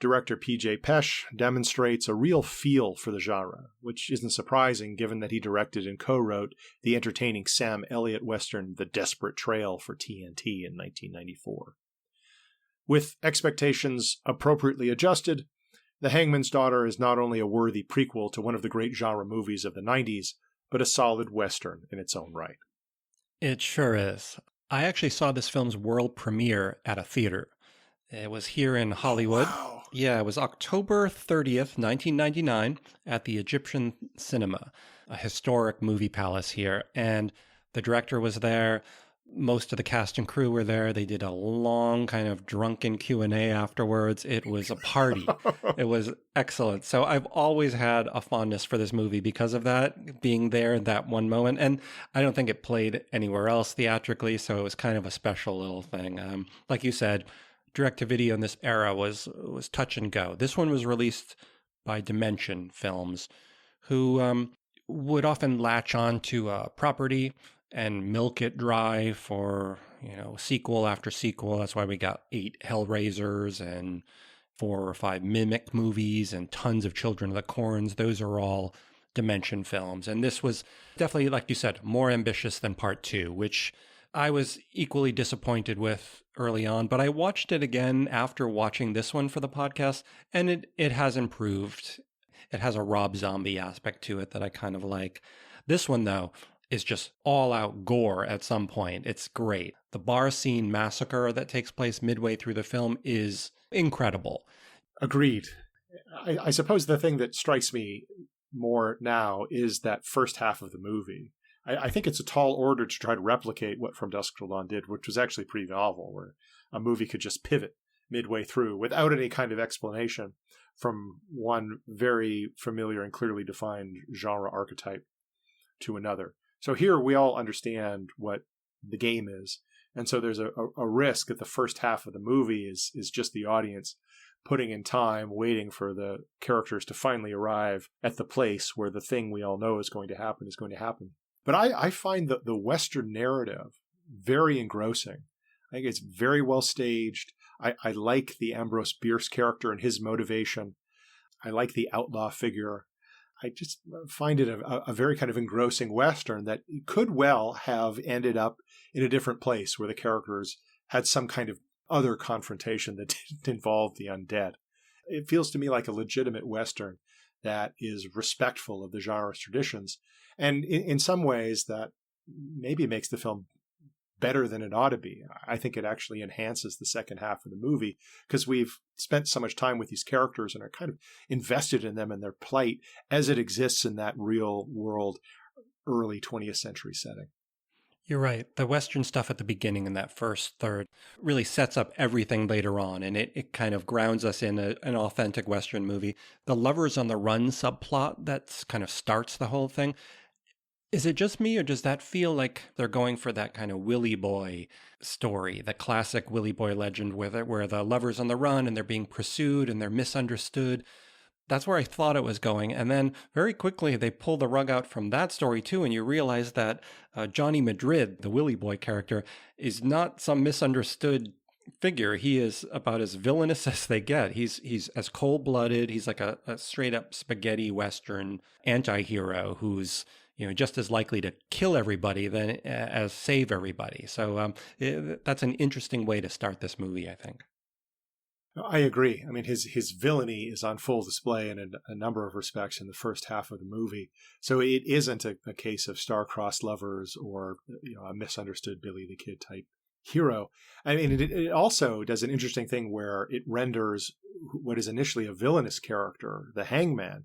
Director P.J. Pesch demonstrates a real feel for the genre, which isn't surprising given that he directed and co-wrote the entertaining Sam Elliott Western The Desperate Trail for TNT in 1994. With expectations appropriately adjusted, The Hangman's Daughter is not only a worthy prequel to one of the great genre movies of the 90s, but a solid Western in its own right. It sure is. I actually saw this film's world premiere at a theater. It was here in Hollywood. Oh, wow. Yeah, it was October 30th, 1999, at the Egyptian Cinema, a historic movie palace here. And the director was there. Most of the cast and crew were there. They did a long kind of drunken Q&A afterwards. It was a party. It was excellent. So I've always had a fondness for this movie because of that, being there at that one moment. And I don't think it played anywhere else theatrically, so it was kind of a special little thing. Like you said, direct-to-video in this era was touch and go. This one was released by Dimension Films, who would often latch on to a property and milk it dry for, sequel after sequel. That's why we got 8 Hellraisers and 4 or 5 Mimic movies and tons of Children of the Corns. Those are all Dimension Films. And this was definitely, like you said, more ambitious than Part 2, which I was equally disappointed with early on. But I watched it again after watching this one for the podcast, and it has improved. It has a Rob Zombie aspect to it that I kind of like. This one, though, is just all-out gore at some point. It's great. The bar scene massacre that takes place midway through the film is incredible. Agreed. I suppose the thing that strikes me more now is that first half of the movie. I think it's a tall order to try to replicate what From Dusk Till Dawn did, which was actually pretty novel, where a movie could just pivot midway through without any kind of explanation from one very familiar and clearly defined genre archetype to another. So here we all understand what the game is. And so there's a risk that the first half of the movie is just the audience putting in time, waiting for the characters to finally arrive at the place where the thing we all know is going to happen. But I find the Western narrative very engrossing. I think it's very well staged. I like the Ambrose Bierce character and his motivation. I like the outlaw figure. I just find it a very kind of engrossing Western that could well have ended up in a different place where the characters had some kind of other confrontation that didn't involve the undead. It feels to me like a legitimate Western that is respectful of the genre's traditions. And in some ways that maybe makes the film better than it ought to be. I think it actually enhances the second half of the movie because we've spent so much time with these characters and are kind of invested in them and their plight as it exists in that real world early 20th century setting. You're right. The Western stuff at the beginning in that first third really sets up everything later on, and it kind of grounds us in an authentic Western movie. The Lovers on the Run subplot that kind of starts the whole thing, is it just me, or does that feel like they're going for that kind of Willy Boy story, the classic Willy Boy legend where the lover's on the run and they're being pursued and they're misunderstood? That's where I thought it was going. And then very quickly, they pull the rug out from that story too, and you realize that Johnny Madrid, the Willy Boy character, is not some misunderstood figure. He is about as villainous as they get. He's as cold-blooded. He's like a straight-up spaghetti Western anti-hero who's just as likely to kill everybody than as save everybody. So that's an interesting way to start this movie, I think. I agree. I mean, his villainy is on full display in a number of respects in the first half of the movie. So it isn't a case of star-crossed lovers or a misunderstood Billy the Kid type hero. I mean, it also does an interesting thing where it renders what is initially a villainous character, the Hangman,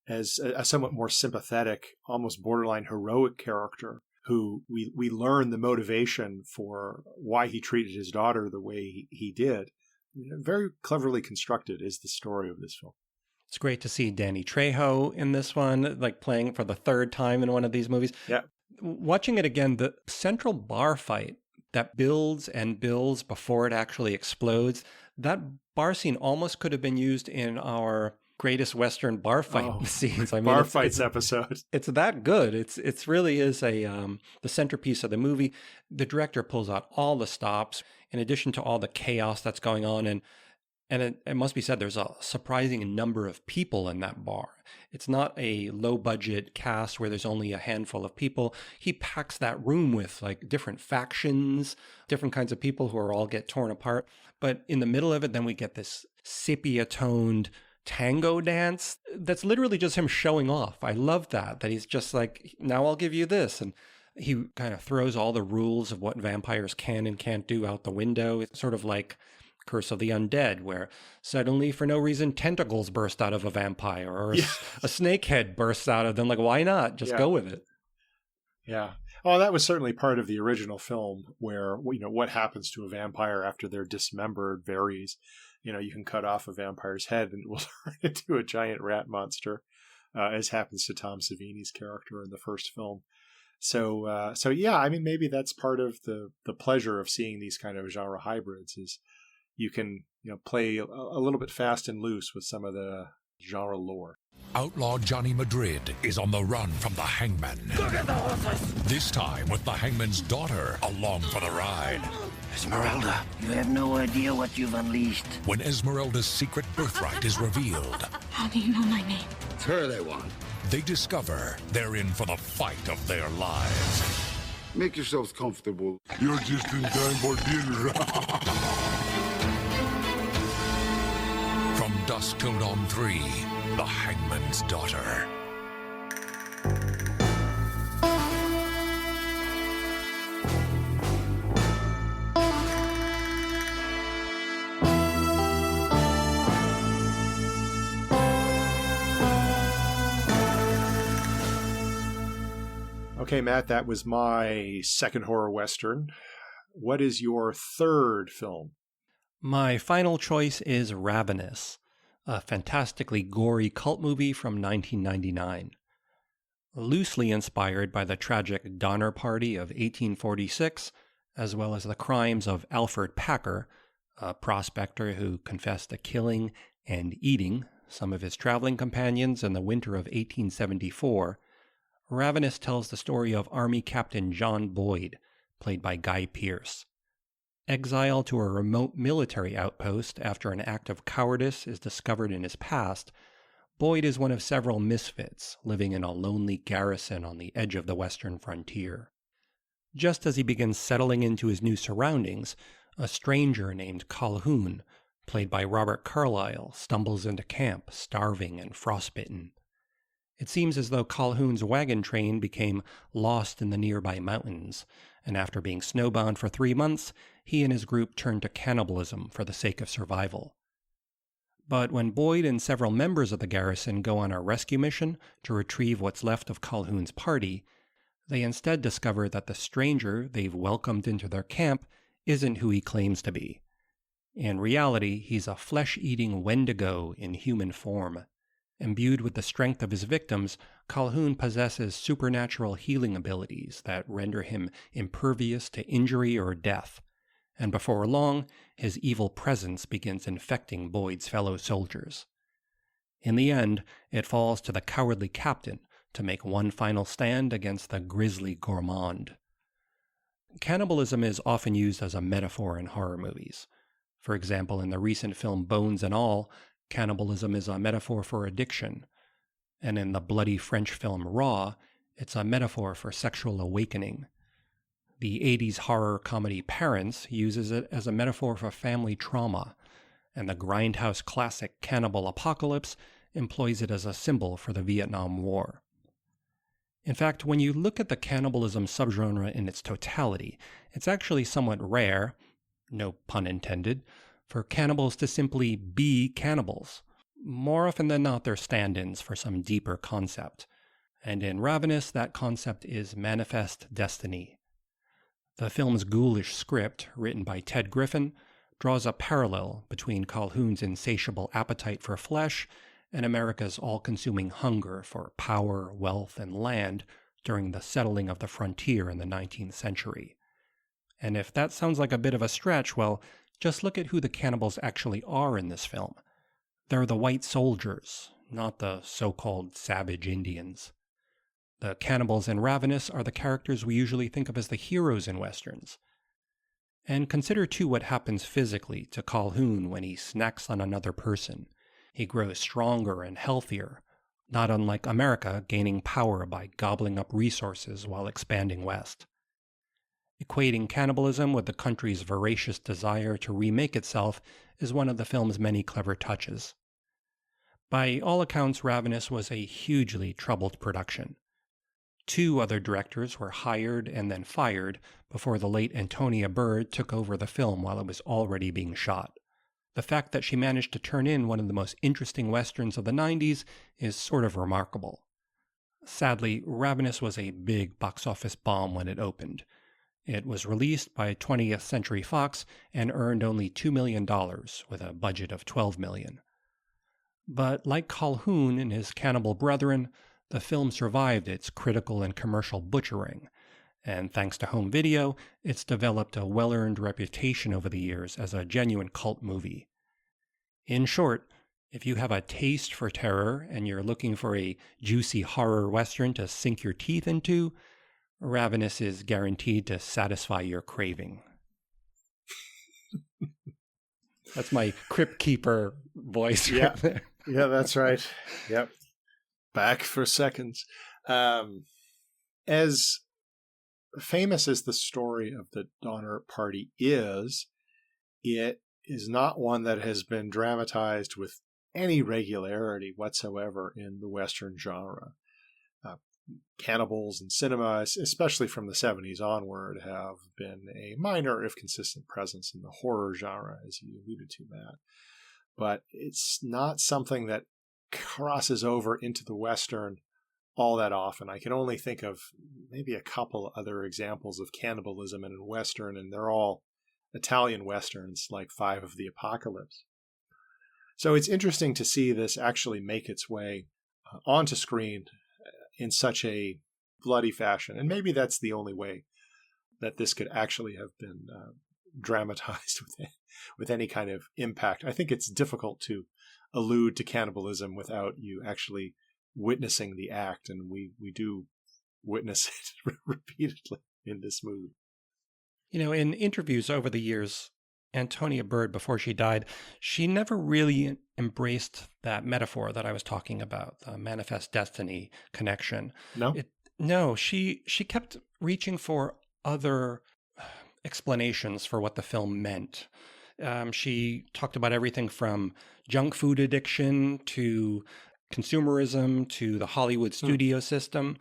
as a somewhat more sympathetic, almost borderline heroic character who we learn the motivation for why he treated his daughter the way he did. Very cleverly constructed is the story of this film. It's great to see Danny Trejo in this one, like playing for the third time in one of these movies. Yeah. Watching it again, the central bar fight that builds and builds before it actually explodes, that bar scene almost could have been used in our greatest Western bar fight scenes. I mean, bar fights episode. It's that good. It's really is the centerpiece of the movie. The director pulls out all the stops, in addition to all the chaos that's going on, and it must be said, there's a surprising number of people in that bar. It's not a low-budget cast where there's only a handful of people. He packs that room with like different factions, different kinds of people who are all get torn apart. But in the middle of it, then we get this sepia-toned tango dance that's literally just him showing off. I love that he's just like, now I'll give you this. And he kind of throws all the rules of what vampires can and can't do out the window. It's sort of like Curse of the Undead, where suddenly for no reason tentacles burst out of a vampire, or a snake head bursts out of them. Like, why not? Just go with it. Yeah. Oh, that was certainly part of the original film, where, you know, what happens to a vampire after they're dismembered varies. You know, you can cut off a vampire's head and it will turn into a giant rat monster, as happens to Tom Savini's character in the first film. So yeah, I mean, maybe that's part of the pleasure of seeing these kind of genre hybrids is you can, you know, play a little bit fast and loose with some of the genre lore. Outlaw Johnny Madrid is on the run from the Hangman. Look at the horses! This time with the Hangman's daughter along for the ride. Esmeralda, you have no idea what you've unleashed. When Esmeralda's secret birthright is revealed, How do you know my name? It's her they want. they discover they're in for the fight of their lives. Make yourselves comfortable. You're just in time for dinner. From Dusk Till Dawn 3, The Hangman's Daughter. Okay, Matt, that was my second horror Western. What is your third film? My final choice is Ravenous, a fantastically gory cult movie from 1999. Loosely inspired by the tragic Donner Party of 1846, as well as the crimes of Alfred Packer, a prospector who confessed to killing and eating some of his traveling companions in the winter of 1874, Ravenous tells the story of Army Captain John Boyd, played by Guy Pearce. Exiled to a remote military outpost after an act of cowardice is discovered in his past, Boyd is one of several misfits living in a lonely garrison on the edge of the western frontier. Just as he begins settling into his new surroundings, a stranger named Calhoun, played by Robert Carlyle, stumbles into camp, starving and frostbitten. It seems as though Calhoun's wagon train became lost in the nearby mountains, and after being snowbound for 3 months, he and his group turned to cannibalism for the sake of survival. But when Boyd and several members of the garrison go on a rescue mission to retrieve what's left of Calhoun's party, they instead discover that the stranger they've welcomed into their camp isn't who he claims to be. In reality, he's a flesh-eating Wendigo in human form. Imbued with the strength of his victims, Calhoun possesses supernatural healing abilities that render him impervious to injury or death, and before long, his evil presence begins infecting Boyd's fellow soldiers. In the end, it falls to the cowardly captain to make one final stand against the grisly gourmand. Cannibalism is often used as a metaphor in horror movies. For example, in the recent film Bones and All, cannibalism is a metaphor for addiction, and in the bloody French film Raw, it's a metaphor for sexual awakening. The 80s horror comedy Parents uses it as a metaphor for family trauma, and the grindhouse classic Cannibal Apocalypse employs it as a symbol for the Vietnam War. In fact, when you look at the cannibalism subgenre in its totality, it's actually somewhat rare, no pun intended, for cannibals to simply be cannibals. More often than not, they're stand-ins for some deeper concept. And in Ravenous, that concept is manifest destiny. The film's ghoulish script, written by Ted Griffin, draws a parallel between Calhoun's insatiable appetite for flesh and America's all-consuming hunger for power, wealth, and land during the settling of the frontier in the 19th century. And if that sounds like a bit of a stretch, well, just look at who the cannibals actually are in this film. They're the white soldiers, not the so-called savage Indians. The cannibals in Ravenous are the characters we usually think of as the heroes in Westerns. And consider too what happens physically to Calhoun when he snacks on another person. He grows stronger and healthier, not unlike America gaining power by gobbling up resources while expanding west. Equating cannibalism with the country's voracious desire to remake itself is one of the film's many clever touches. By all accounts, Ravenous was a hugely troubled production. 2 other directors were hired and then fired before the late Antonia Bird took over the film while it was already being shot. The fact that she managed to turn in one of the most interesting westerns of the 90s is sort of remarkable. Sadly, Ravenous was a big box office bomb when it opened. It was released by 20th Century Fox and earned only $2 million with a budget of $12 million. But like Calhoun and his cannibal brethren, the film survived its critical and commercial butchering, and thanks to home video, it's developed a well-earned reputation over the years as a genuine cult movie. In short, if you have a taste for terror and you're looking for a juicy horror western to sink your teeth into, Ravenous is guaranteed to satisfy your craving. That's my Crypt Keeper voice right there. Yeah, that's right. Yep. Back for seconds. As famous as the story of the Donner Party is, it is not one that has been dramatized with any regularity whatsoever in the Western genre. Cannibals in cinema, especially from the 70s onward, have been a minor, if consistent, presence in the horror genre, as you alluded to, Matt. But it's not something that crosses over into the Western all that often. I can only think of maybe a couple other examples of cannibalism in a Western, and they're all Italian Westerns like Five of the Apocalypse. So it's interesting to see this actually make its way onto screen in such a bloody fashion. And maybe that's the only way that this could actually have been dramatized with any kind of impact. I think it's difficult to allude to cannibalism without you actually witnessing the act, and we do witness it repeatedly in this movie. You know, in interviews over the years, Antonia Bird, before she died, she never really embraced that metaphor that I was talking about, the manifest destiny connection. No? She kept reaching for other explanations for what the film meant. She talked about everything from junk food addiction to consumerism to the Hollywood studio system.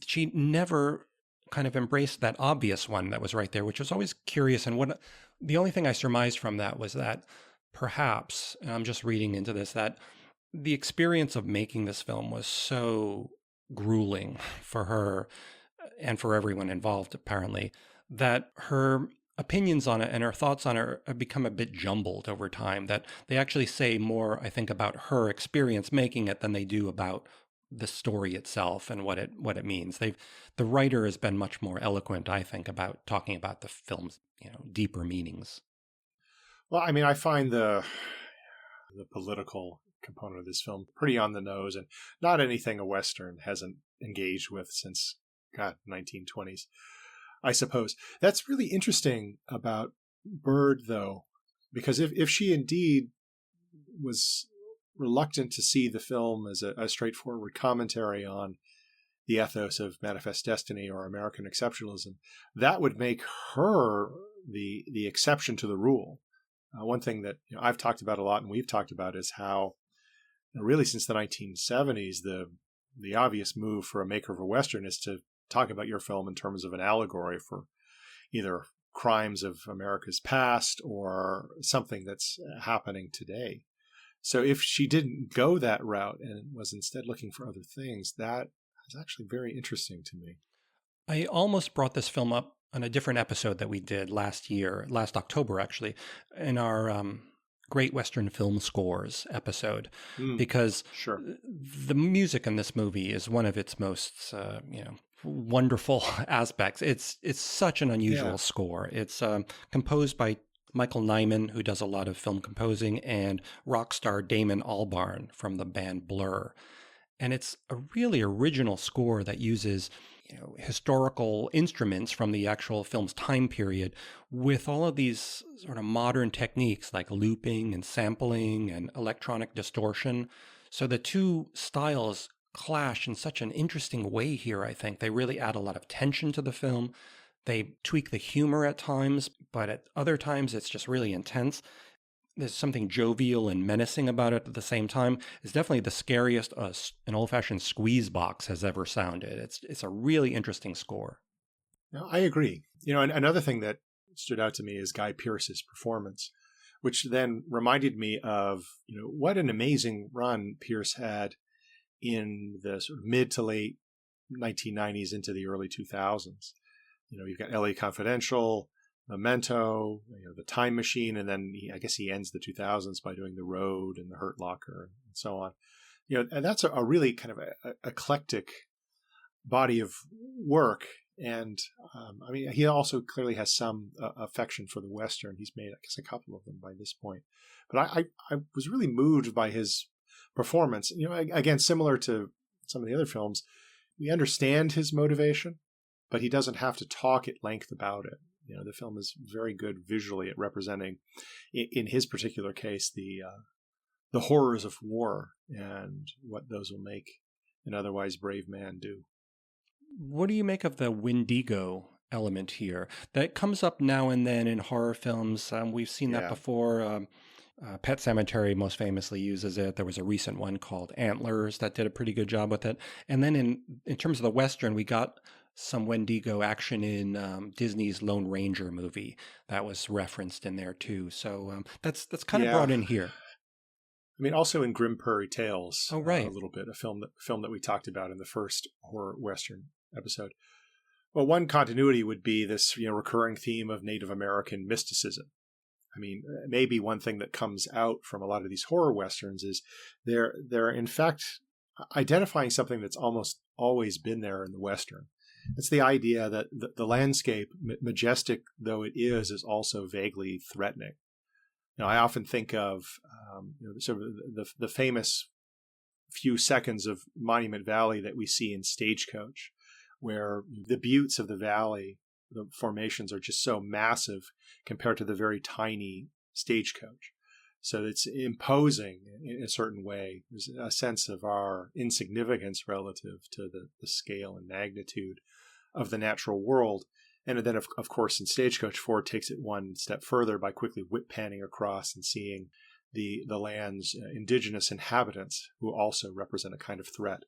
She never kind of embraced that obvious one that was right there, which was always curious. And what the only thing I surmised from that was that perhaps, and I'm just reading into this, that the experience of making this film was so grueling for her and for everyone involved, apparently, that her opinions on it and her thoughts on it have become a bit jumbled over time, that they actually say more, I think, about her experience making it than they do about the story itself and what it means. The writer has been much more eloquent, I think, about talking about the film's, deeper meanings. Well, I mean, I find the political component of this film pretty on the nose, and not anything a Western hasn't engaged with since, 1920s, I suppose. That's really interesting about Bird, though, because if she indeed was reluctant to see the film as a straightforward commentary on the ethos of manifest destiny or American exceptionalism, that would make her the exception to the rule. One thing that I've talked about a lot and we've talked about is how really since the 1970s, the obvious move for a maker of a Western is to talk about your film in terms of an allegory for either crimes of America's past or something that's happening today. So if she didn't go that route and was instead looking for other things, that is actually very interesting to me. I almost brought this film up on a different episode that we did last October, actually, in our Great Western Film Scores episode, because the music in this movie is one of its most, wonderful aspects. It's such an unusual score. It's composed by Michael Nyman, who does a lot of film composing, and rock star Damon Albarn from the band Blur. And it's a really original score that uses historical instruments from the actual film's time period with all of these sort of modern techniques like looping and sampling and electronic distortion. So the two styles clash in such an interesting way here, I think. They really add a lot of tension to the film. They tweak the humor at times, but at other times it's just really intense. There's something jovial and menacing about it at the same time. It's definitely the scariest an old-fashioned squeeze box has ever sounded. It's a really interesting score. No, I agree. And another thing that stood out to me is Guy Pearce's performance, which then reminded me of what an amazing run Pearce had in the sort of mid to late 1990s into the early 2000s. You've got LA Confidential, Memento, The Time Machine, and then I guess he ends the 2000s by doing The Road and The Hurt Locker and so on. And that's a really kind of a eclectic body of work. And he also clearly has some affection for the Western. He's made, I guess, a couple of them by this point. But I was really moved by his performance. Again, similar to some of the other films, we understand his motivation, but he doesn't have to talk at length about it. The film is very good visually at representing, in his particular case, the horrors of war and what those will make an otherwise brave man do. What do you make of the Wendigo element here? That comes up now and then in horror films. We've seen that before. Pet Sematary most famously uses it. There was a recent one called Antlers that did a pretty good job with it. And then in terms of the Western, we got some Wendigo action in Disney's Lone Ranger movie that was referenced in there too. So that's kind of brought in here. Also in Grim Prairie Tales, a little bit, a film that we talked about in the first horror Western episode. Well, one continuity would be this recurring theme of Native American mysticism. Maybe one thing that comes out from a lot of these horror Westerns is they're in fact identifying something that's almost always been there in the Western. It's the idea that the landscape, majestic though it is also vaguely threatening. I often think of sort of the famous few seconds of Monument Valley that we see in Stagecoach, where the buttes of the valley, the formations are just so massive compared to the very tiny Stagecoach. So it's imposing in a certain way. There's a sense of our insignificance relative to the scale and magnitude of the natural world. And then, of course, in Stagecoach, Ford takes it one step further by quickly whip panning across and seeing the land's indigenous inhabitants, who also represent a kind of threat.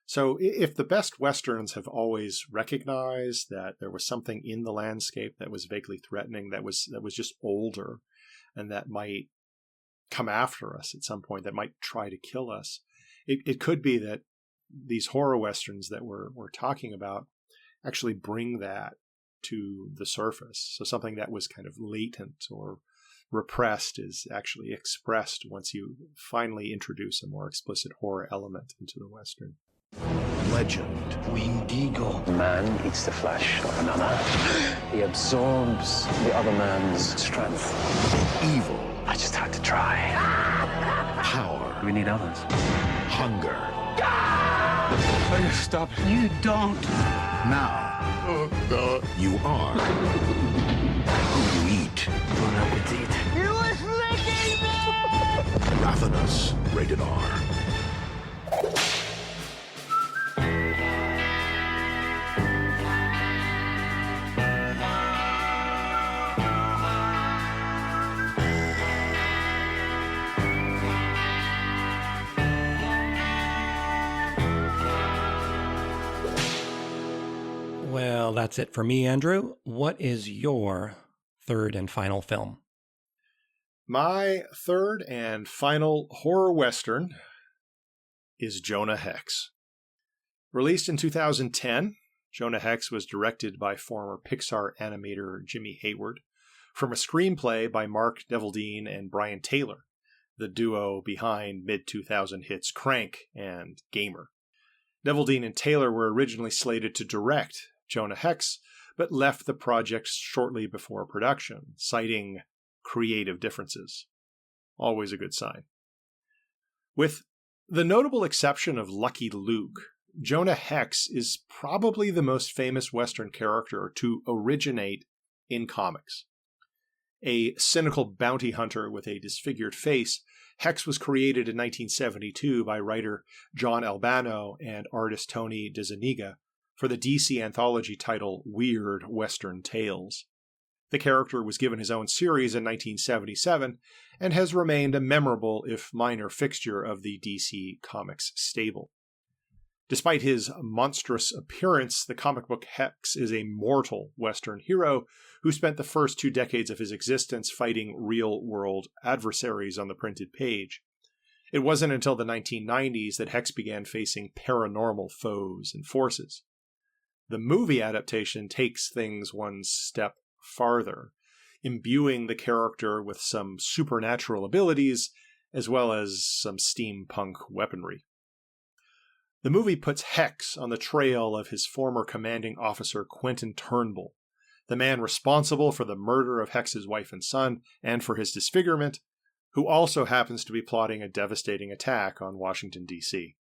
So if the best Westerns have always recognized that there was something in the landscape that was vaguely threatening, that was just older, and that might come after us at some point, that might try to kill us, it could be that these horror Westerns that we're talking about actually bring that to the surface. So something that was kind of latent or repressed is actually expressed once you finally introduce a more explicit horror element into the Western. Legend. Wendigo. Man eats the flesh of another. He absorbs the other man's strength. Evil. I just had to try. Power. We need others. Hunger. Stop. You don't. Now, you are who you eat. Bon appetit. He was licking me! Ravenous. Rated R. Well, that's it for me, Andrew. What is your third and final film? My third and final horror Western is Jonah Hex. Released in 2010, Jonah Hex was directed by former Pixar animator Jimmy Hayward from a screenplay by Mark Neveldine and Brian Taylor, the duo behind mid-2000 hits Crank and Gamer. Neveldine and Taylor were originally slated to direct Jonah Hex, but left the project shortly before production, citing creative differences. Always a good sign. With the notable exception of Lucky Luke, Jonah Hex is probably the most famous Western character to originate in comics. A cynical bounty hunter with a disfigured face, Hex was created in 1972 by writer John Albano and artist Tony DeZuniga for the DC anthology title Weird Western Tales. The character was given his own series in 1977 and has remained a memorable, if minor, fixture of the DC Comics stable. Despite his monstrous appearance, the comic book Hex is a mortal Western hero who spent the first 2 decades of his existence fighting real-world adversaries on the printed page. It wasn't until the 1990s that Hex began facing paranormal foes and forces. The movie adaptation takes things one step farther, imbuing the character with some supernatural abilities as well as some steampunk weaponry. The movie puts Hex on the trail of his former commanding officer Quentin Turnbull, the man responsible for the murder of Hex's wife and son and for his disfigurement, who also happens to be plotting a devastating attack on Washington, D.C.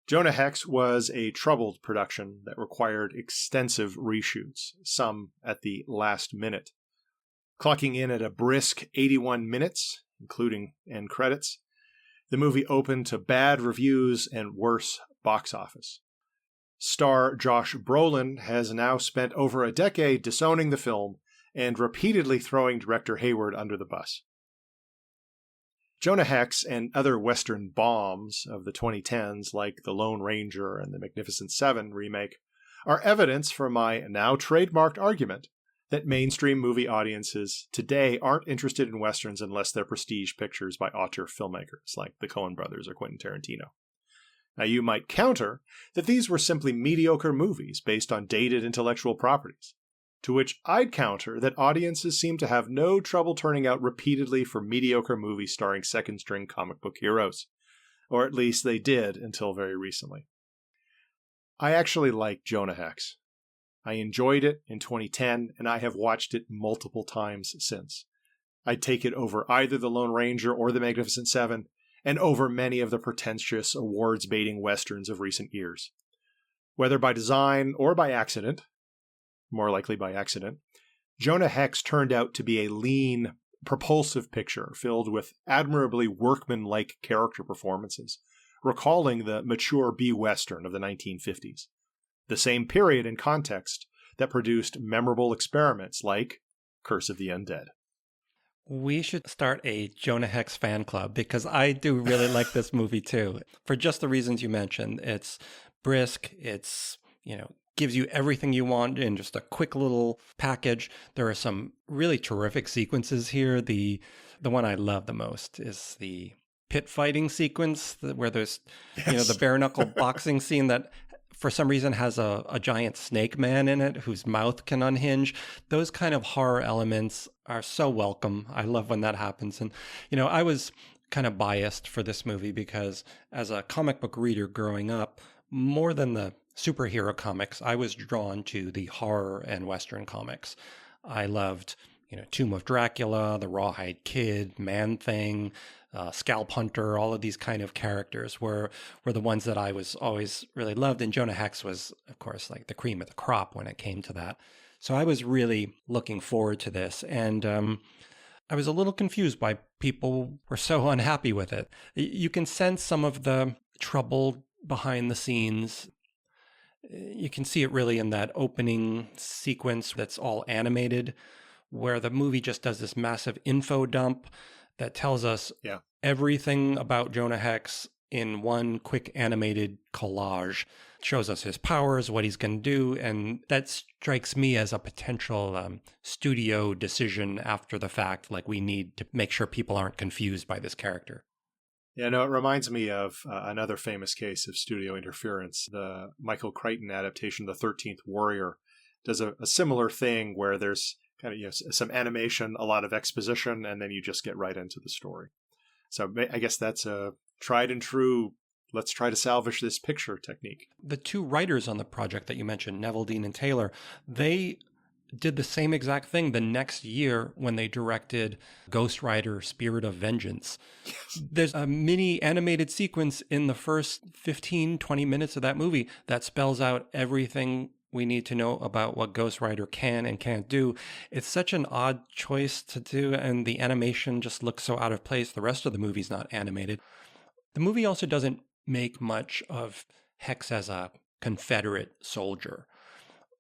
Jonah Hex was a troubled production that required extensive reshoots, some at the last minute. Clocking in at a brisk 81 minutes, including end credits, the movie opened to bad reviews and worse box office. Star Josh Brolin has now spent over a decade disowning the film and repeatedly throwing director Hayward under the bus. Jonah Hex and other Western bombs of the 2010s, like The Lone Ranger and The Magnificent Seven remake, are evidence for my now trademarked argument that mainstream movie audiences today aren't interested in Westerns unless they're prestige pictures by auteur filmmakers like the Coen brothers or Quentin Tarantino. Now, you might counter that these were simply mediocre movies based on dated intellectual properties, to which I'd counter that audiences seem to have no trouble turning out repeatedly for mediocre movies starring second-string comic book heroes. Or at least they did until very recently. I actually like Jonah Hex. I enjoyed it in 2010, and I have watched it multiple times since. I'd take it over either The Lone Ranger or The Magnificent Seven, and over many of the pretentious awards-baiting westerns of recent years. Whether by design or by accident, more likely by accident, Jonah Hex turned out to be a lean, propulsive picture filled with admirably workman-like character performances, recalling the mature B-Western of the 1950s, the same period and context that produced memorable experiments like Curse of the Undead. We should start a Jonah Hex fan club because I do really like this movie too. For just the reasons you mentioned. It's brisk, it's, gives you everything you want in just a quick little package. There are some really terrific sequences here. The one I love the most is the pit fighting sequence where there's, the bare knuckle boxing scene that for some reason has a giant snake man in it whose mouth can unhinge. Those kind of horror elements are so welcome. I love when that happens. And, I was kind of biased for this movie because as a comic book reader growing up, more than the superhero comics, I was drawn to the horror and Western comics. I loved, Tomb of Dracula, the Rawhide Kid, Man-Thing, Scalp Hunter, all of these kind of characters were the ones that I was always really loved. And Jonah Hex was, of course, like the cream of the crop when it came to that. So I was really looking forward to this. And I was a little confused why people were so unhappy with it. You can sense some of the trouble behind the scenes. You can see it really in that opening sequence that's all animated, where the movie just does this massive info dump that tells us everything about Jonah Hex in one quick animated collage. It shows us his powers, what he's going to do, and that strikes me as a potential studio decision after the fact, like we need to make sure people aren't confused by this character. Yeah, no, it reminds me of another famous case of studio interference. The Michael Crichton adaptation, The 13th Warrior, does a similar thing where there's kind of some animation, a lot of exposition, and then you just get right into the story. So I guess that's a tried and true let's try to salvage this picture technique. The two writers on the project that you mentioned, Neville Dean and Taylor, they did the same exact thing the next year when they directed Ghost Rider Spirit of Vengeance. Yes. There's a mini animated sequence in the first 15, 20 minutes of that movie that spells out everything we need to know about what Ghost Rider can and can't do. It's such an odd choice to do, and the animation just looks so out of place. The rest of the movie's not animated. The movie also doesn't make much of Hex as a Confederate soldier.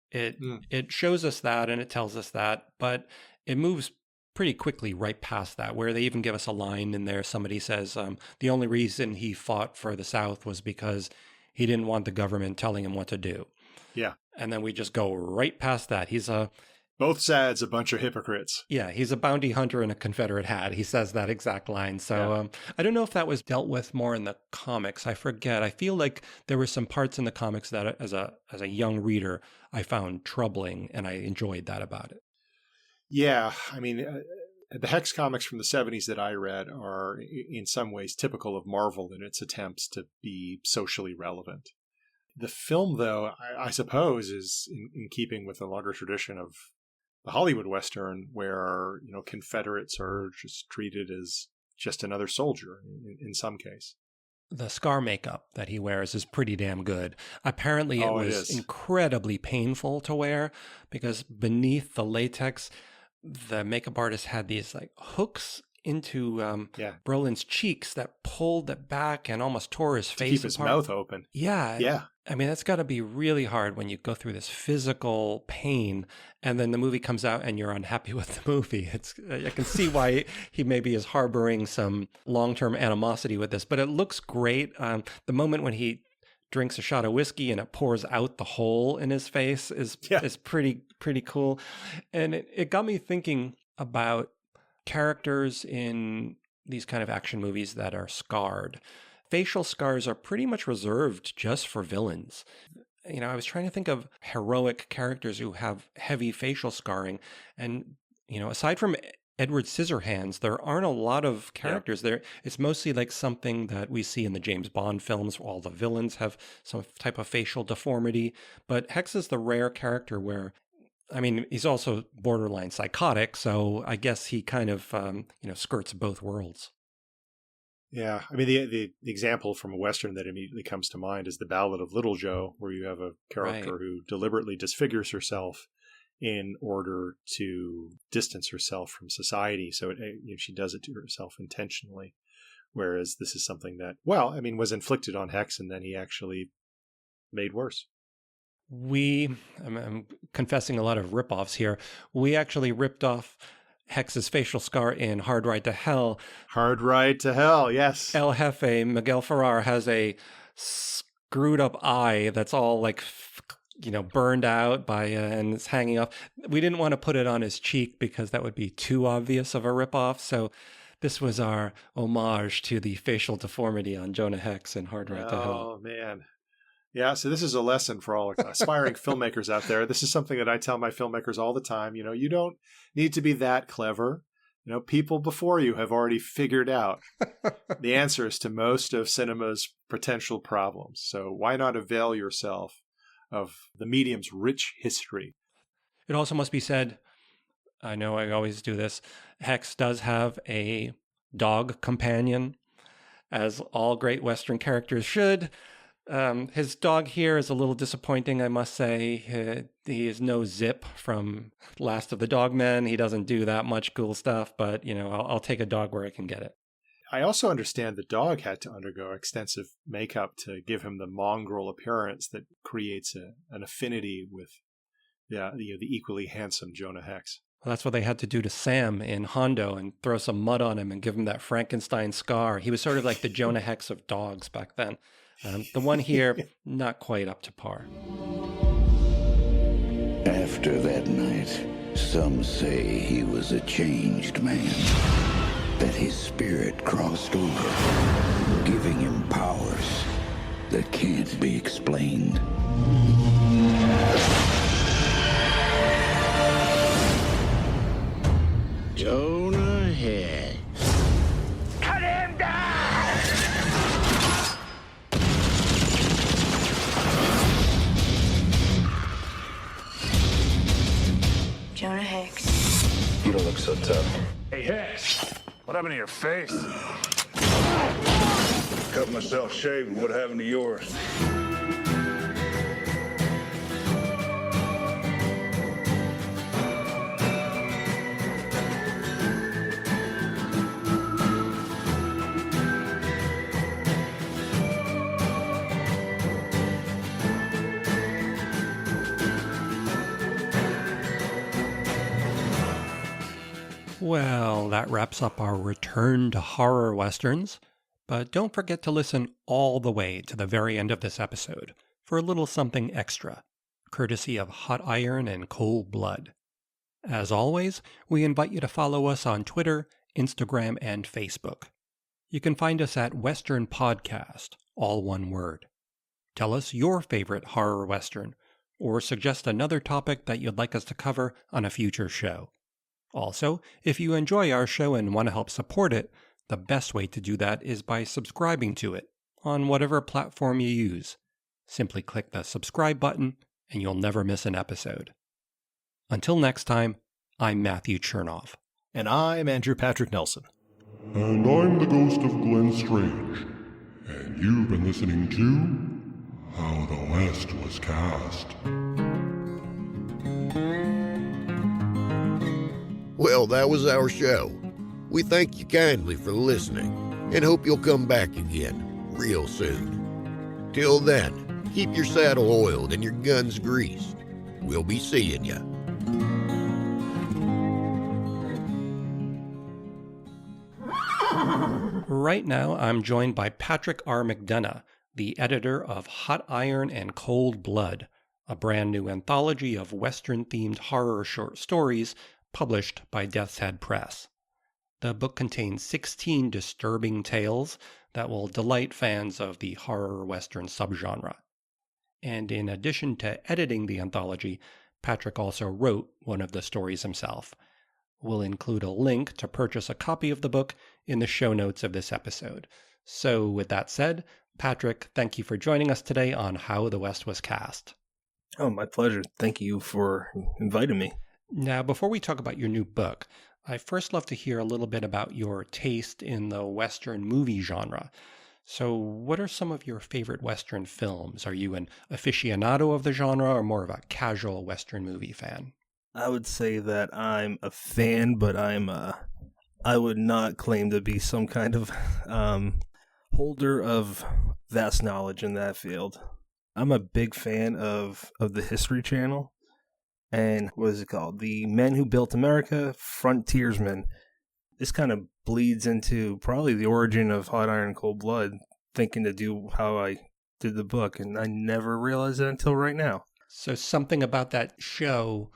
It shows us that and it tells us that, but it moves pretty quickly right past that, where they even give us a line in there. Somebody says the only reason he fought for the South was because he didn't want the government telling him what to do. Yeah. And then we just go right past that. Both sides a bunch of hypocrites. Yeah, he's a bounty hunter in a Confederate hat. He says that exact line. So I don't know if that was dealt with more in the comics. I forget. I feel like there were some parts in the comics that as a young reader, I found troubling, and I enjoyed that about it. Yeah, I mean, the Hex comics from the 70s that I read are in some ways typical of Marvel in its attempts to be socially relevant. The film, though, I suppose is in keeping with the longer tradition of the Hollywood Western, where, you know, Confederates are just treated as just another soldier in some case. The scar makeup that he wears is pretty damn good. Apparently it was incredibly painful to wear because beneath the latex, the makeup artist had these like hooks into Brolin's cheeks that pulled it back and almost tore his face to keep his apart. mouth open. Yeah. Yeah. I mean, that's got to be really hard when you go through this physical pain and then the movie comes out and you're unhappy with the movie. I can see why he maybe is harboring some long-term animosity with this, but it looks great. The moment when he drinks a shot of whiskey and it pours out the hole in his face is pretty cool. And it got me thinking about characters in these kind of action movies that are scarred. Facial scars are pretty much reserved just for villains. You know, I was trying to think of heroic characters who have heavy facial scarring. And, you know, aside from Edward Scissorhands, there aren't a lot of characters there. It's mostly like something that we see in the James Bond films. All the villains have some type of facial deformity. But Hex is the rare character where, I mean, he's also borderline psychotic. So I guess he kind of, skirts both worlds. Yeah, I mean, the example from a Western that immediately comes to mind is the Ballad of Little Joe, where you have a character who deliberately disfigures herself in order to distance herself from society. So she does it to herself intentionally, whereas this is something that, was inflicted on Hex, and then he actually made worse. I'm confessing a lot of ripoffs here. We actually ripped off Hex's facial scar in Hard Ride to Hell. Hard Ride to Hell, yes. El Jefe, Miguel Ferrer, has a screwed up eye that's all like, burned out and it's hanging off. We didn't want to put it on his cheek because that would be too obvious of a ripoff. So this was our homage to the facial deformity on Jonah Hex in Hard Ride to Hell. Oh, man. Yeah, so this is a lesson for all aspiring filmmakers out there. This is something that I tell my filmmakers all the time. You know, you don't need to be that clever. You know, people before you have already figured out the answers to most of cinema's potential problems. So why not avail yourself of the medium's rich history? It also must be said, I know I always do this, Hex does have a dog companion, as all great Western characters should. His dog here is a little disappointing, I must say. He is no Zip from Last of the Dogmen. He doesn't do that much cool stuff, but, I'll take a dog where I can get it. I also understand the dog had to undergo extensive makeup to give him the mongrel appearance that creates an affinity with the equally handsome Jonah Hex. Well, that's what they had to do to Sam in Hondo and throw some mud on him and give him that Frankenstein scar. He was sort of like the Jonah Hex of dogs back then. The one here, not quite up to par. After that night, some say he was a changed man. That his spirit crossed over, giving him powers that can't be explained. Jonah Hex. Cut him down! You don't look so tough. Hey, Hex, what happened to your face? Cut myself shaving. What happened to yours? Well, that wraps up our return to horror westerns, but don't forget to listen all the way to the very end of this episode for a little something extra, courtesy of Hot Iron and Cold Blood. As always, we invite you to follow us on Twitter, Instagram, and Facebook. You can find us at Western Podcast, all one word. Tell us your favorite horror western, or suggest another topic that you'd like us to cover on a future show. Also, if you enjoy our show and want to help support it, the best way to do that is by subscribing to it on whatever platform you use. Simply click the subscribe button and you'll never miss an episode. Until next time, I'm Matthew Chernoff. And I'm Andrew Patrick Nelson. And I'm the ghost of Glenn Strange. And you've been listening to How the West Was Cast. Well, that was our show. We thank you kindly for listening and hope you'll come back again real soon. Till then, keep your saddle oiled and your guns greased. We'll be seeing ya. Right now, I'm joined by Patrick R. McDonough, the editor of Hot Iron and Cold Blood, a brand new anthology of Western-themed horror short stories published by Death's Head Press. The book contains 16 disturbing tales that will delight fans of the horror Western subgenre. And in addition to editing the anthology, Patrick also wrote one of the stories himself. We'll include a link to purchase a copy of the book in the show notes of this episode. So with that said, Patrick, thank you for joining us today on How the West Was Cast. Oh, my pleasure. Thank you for inviting me. Now, before we talk about your new book, I first love to hear a little bit about your taste in the Western movie genre. So what are some of your favorite Western films? Are you an aficionado of the genre or more of a casual Western movie fan? I would say that I'm a fan, but I would not claim to be some kind of holder of vast knowledge in that field. I'm a big fan of the History Channel. And what is it called? The Men Who Built America, Frontiersmen. This kind of bleeds into probably the origin of Hot Iron and Cold Blood, thinking to do how I did the book, and I never realized that until right now. So something about that show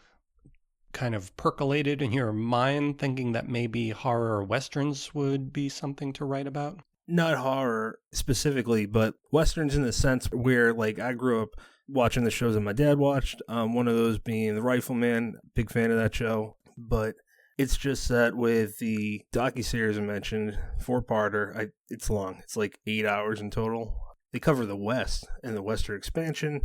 kind of percolated in your mind, thinking that maybe horror westerns would be something to write about? Not horror specifically, but westerns in the sense where, like, I grew up watching the shows that my dad watched, one of those being The Rifleman, big fan of that show. But it's just that with the docuseries I mentioned, 4-parter, it's long. It's like 8 hours in total. They cover the West and the Western expansion.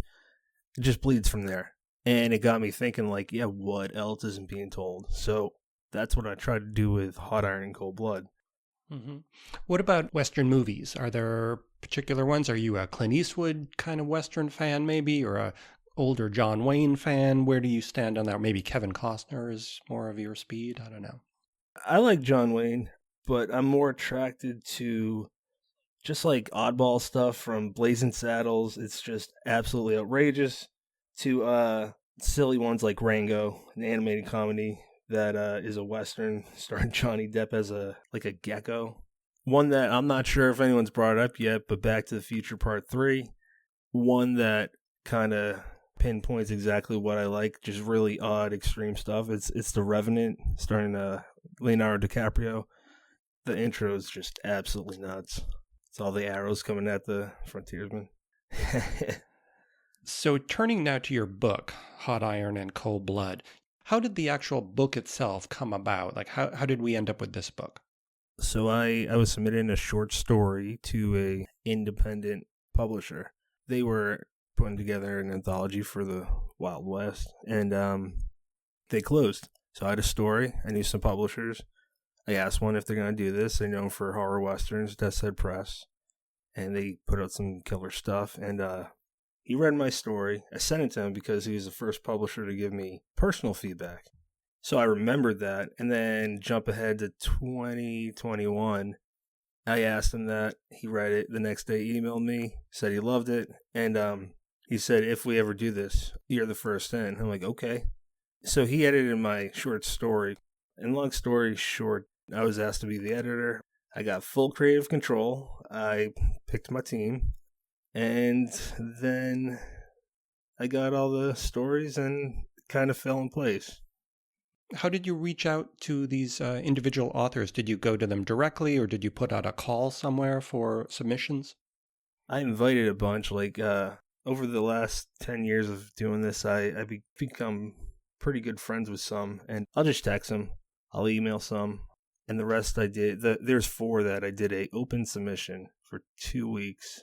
It just bleeds from there. And it got me thinking, like, yeah, what else isn't being told? So that's what I try to do with Hot Iron and Cold Blood. Mm-hmm. What about Western movies? Are there particular ones? Are you a Clint Eastwood kind of Western fan, maybe, or a older John Wayne fan? Where do you stand on that? Maybe Kevin Costner is more of your speed? I don't know. I like John Wayne, but I'm more attracted to just like oddball stuff from Blazing Saddles. It's just absolutely outrageous, to silly ones like Rango, an animated comedy that is a Western starring Johnny Depp as a gecko. One that I'm not sure if anyone's brought up yet, but Back to the Future Part 3. One that kind of pinpoints exactly what I like, just really odd, extreme stuff. It's The Revenant, starring Leonardo DiCaprio. The intro is just absolutely nuts. It's all the arrows coming at the frontiersman. So turning now to your book, Hot Iron and Cold Blood, how did the actual book itself come about? Like, how did we end up with this book? So I was submitting a short story to a independent publisher. They were putting together an anthology for the Wild West, and they closed. So I had a story. I knew some publishers. I asked one if they're going to do this. They're known for horror westerns, Death's Head Press. And they put out some killer stuff. And he read my story. I sent it to him because he was the first publisher to give me personal feedback. So I remembered that. And then jump ahead to 2021. I asked him that. He read it. The next day he emailed me, said he loved it. And he said, if we ever do this, you're the first in. I'm like, okay. So he edited my short story. And long story short, I was asked to be the editor. I got full creative control. I picked my team. And then I got all the stories and kind of fell in place. How did you reach out to these individual authors? Did you go to them directly, or did you put out a call somewhere for submissions? I invited a bunch. Over the last 10 years of doing this, I've become pretty good friends with some. And I'll just text them. I'll email some. And the rest I did. There's 4 that I did a open submission for 2 weeks.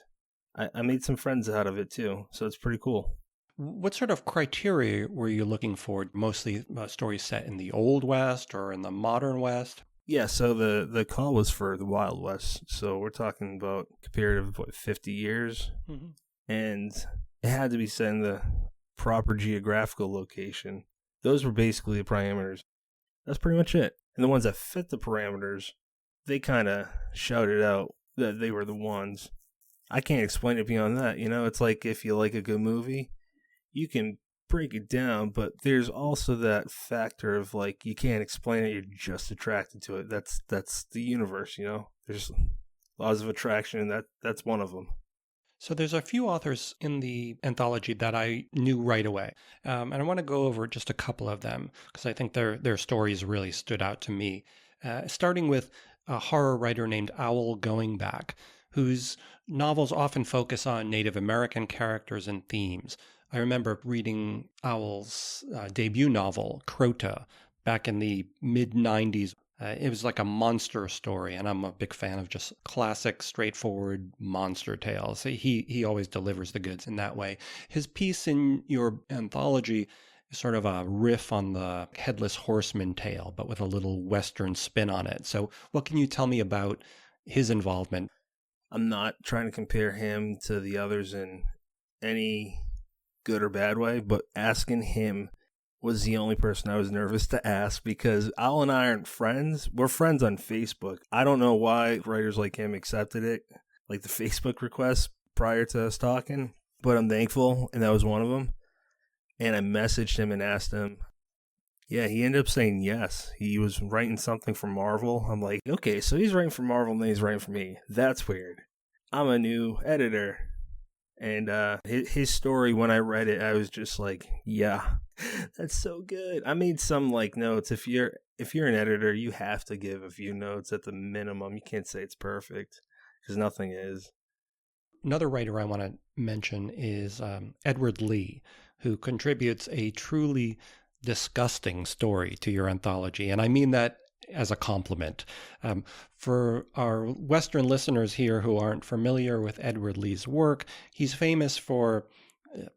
I made some friends out of it too, so it's pretty cool. What sort of criteria were you looking for? Mostly stories set in the Old West or in the Modern West? Yeah, so the call was for the Wild West. So we're talking about comparative, 50 years? Mm-hmm. And it had to be set in the proper geographical location. Those were basically the parameters. That's pretty much it. And the ones that fit the parameters, they kind of shouted out that they were the ones. I can't explain it beyond that. It's like if you like a good movie, you can break it down, but there's also that factor of you can't explain it, you're just attracted to it. That's the universe, There's laws of attraction, and that's one of them. So there's a few authors in the anthology that I knew right away, and I want to go over just a couple of them because I think their stories really stood out to me. Starting with a horror writer named Owl Going Back, whose novels often focus on Native American characters and themes. I remember reading Owl's debut novel, Crota, back in the mid-90s. It was like a monster story, and I'm a big fan of just classic, straightforward monster tales. He always delivers the goods in that way. His piece in your anthology is sort of a riff on the Headless Horseman tale, but with a little Western spin on it. So what can you tell me about his involvement? I'm not trying to compare him to the others in any good or bad way, but asking him was the only person I was nervous to ask because Al and I aren't friends. We're friends on Facebook. I don't know why writers like him accepted it, like the Facebook request prior to us talking, but I'm thankful, and that was one of them. And I messaged him and asked him. Yeah, he ended up saying yes. He was writing something for Marvel. I'm like, okay, so he's writing for Marvel and then he's writing for me. That's weird. I'm a new editor. And his story, when I read it, I was just like, yeah, that's so good. I made some notes. If you're an editor, you have to give a few notes at the minimum. You can't say it's perfect because nothing is. Another writer I want to mention is Edward Lee, who contributes a truly disgusting story to your anthology. And I mean that as a compliment. For our Western listeners here who aren't familiar with Edward Lee's work, he's famous for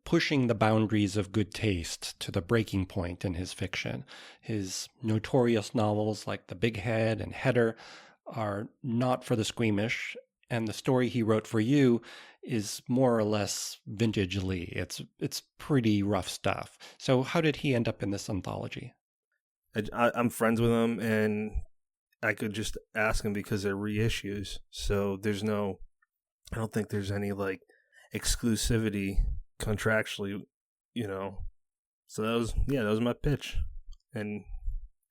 pushing the boundaries of good taste to the breaking point in his fiction. His notorious novels like The Big Head and Header are not for the squeamish, and the story he wrote for you is more or less vintage Lee. It's pretty rough stuff. So how did he end up in this anthology? I'm friends with him, and I could just ask him because they're reissues. So I don't think there's any exclusivity contractually, So that was my pitch. And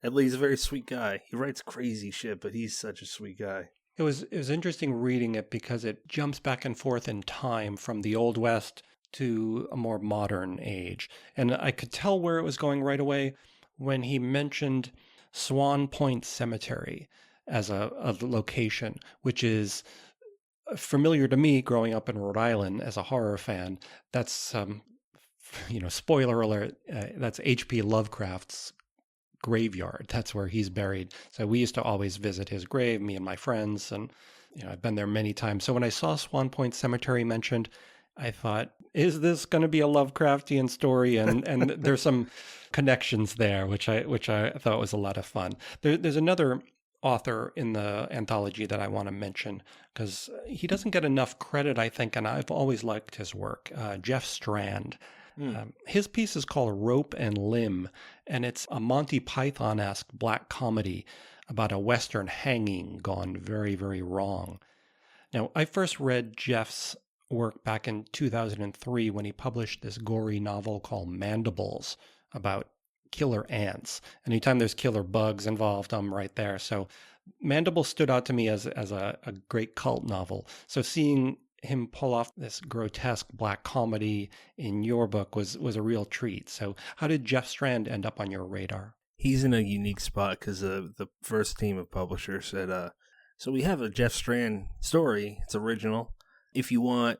Ed Lee's a very sweet guy. He writes crazy shit, but he's such a sweet guy. It was interesting reading it because it jumps back and forth in time from the Old West to a more modern age. And I could tell where it was going right away when he mentioned Swan Point Cemetery as a location, which is familiar to me growing up in Rhode Island as a horror fan. That's, spoiler alert, that's H.P. Lovecraft's graveyard. That's where he's buried. So we used to always visit his grave, me and my friends, and I've been there many times. So when I saw Swan Point Cemetery mentioned, I thought is this going to be a Lovecraftian story? And there's some connections there, which I thought was a lot of fun. There's another author in the anthology that I want to mention because he doesn't get enough credit, I think, and I've always liked his work. Jeff Strand. His piece is called Rope and Limb, and it's a Monty Python-esque black comedy about a Western hanging gone very, very wrong. Now, I first read Jeff's work back in 2003 when he published this gory novel called Mandibles about killer ants. Anytime there's killer bugs involved, I'm right there. So Mandibles stood out to me as a great cult novel. So seeing him pull off this grotesque black comedy in your book was a real treat. So how did Jeff Strand end up on your radar? He's in a unique spot because the first team of publishers said, so we have a Jeff Strand story. It's original. If you want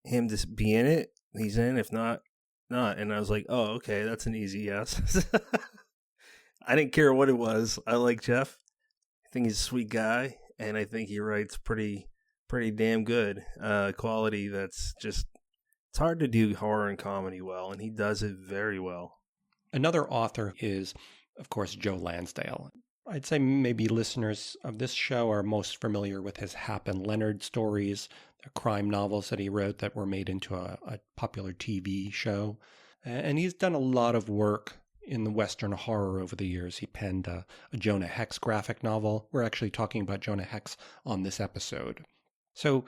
him to be in it, he's in. If not, not. And I was like, oh, okay, that's an easy yes. I didn't care what it was. I like Jeff. I think he's a sweet guy, and I think he writes pretty damn good quality. That's just, it's hard to do horror and comedy well, and he does it very well. Another author is, of course, Joe Lansdale. I'd say maybe listeners of this show are most familiar with his Hap and Leonard stories, the crime novels that he wrote that were made into a popular TV show. And he's done a lot of work in the Western horror over the years. He penned a Jonah Hex graphic novel. We're actually talking about Jonah Hex on this episode. So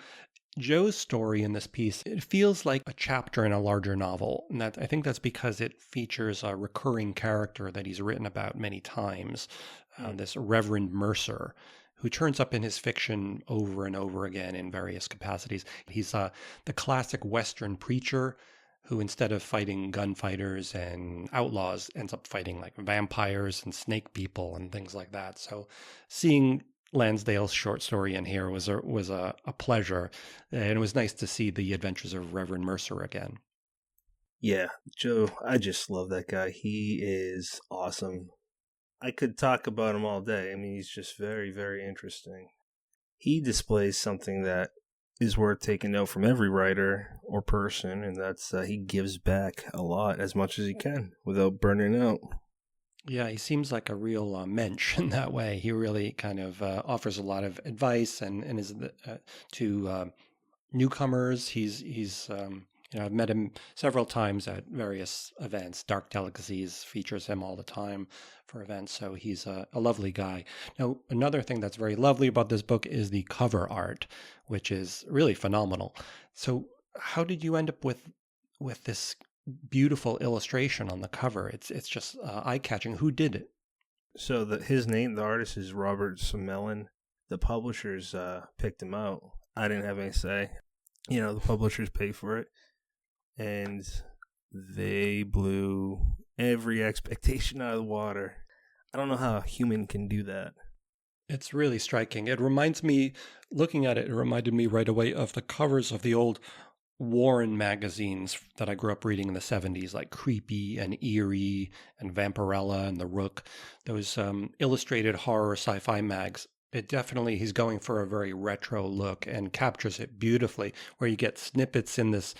Joe's story in this piece, it feels like a chapter in a larger novel. And I think that's because it features a recurring character that he's written about many times, this Reverend Mercer, who turns up in his fiction over and over again in various capacities. He's the classic Western preacher who, instead of fighting gunfighters and outlaws, ends up fighting like vampires and snake people and things like that. So seeing Lansdale's short story in here was a pleasure, and it was nice to see the adventures of Reverend Mercer again. Yeah, Joe, I just love that guy. He is awesome. I could talk about him all day. I mean, he's just very, very interesting. He displays something that is worth taking note from every writer or person, and that's he gives back a lot, as much as he can, without burning out. Yeah, he seems like a real mensch in that way. He really kind of offers a lot of advice and is to newcomers. He's I've met him several times at various events. Dark Delicacies features him all the time for events, so he's a lovely guy. Now, another thing that's very lovely about this book is the cover art, which is really phenomenal. So how did you end up with this beautiful illustration on the cover? It's just eye-catching. Who did it? So his name, the artist, is Robert Summellen. The publishers picked him out. I didn't have any say. The publishers pay for it. And they blew every expectation out of the water. I don't know how a human can do that. It's really striking. It reminds me, looking at it, it reminded me right away of the covers of the old Warren magazines that I grew up reading in the 70s, like Creepy and Eerie and Vampirella and The Rook. Those illustrated horror sci-fi mags. It definitely, he's going for a very retro look and captures it beautifully, where you get snippets in this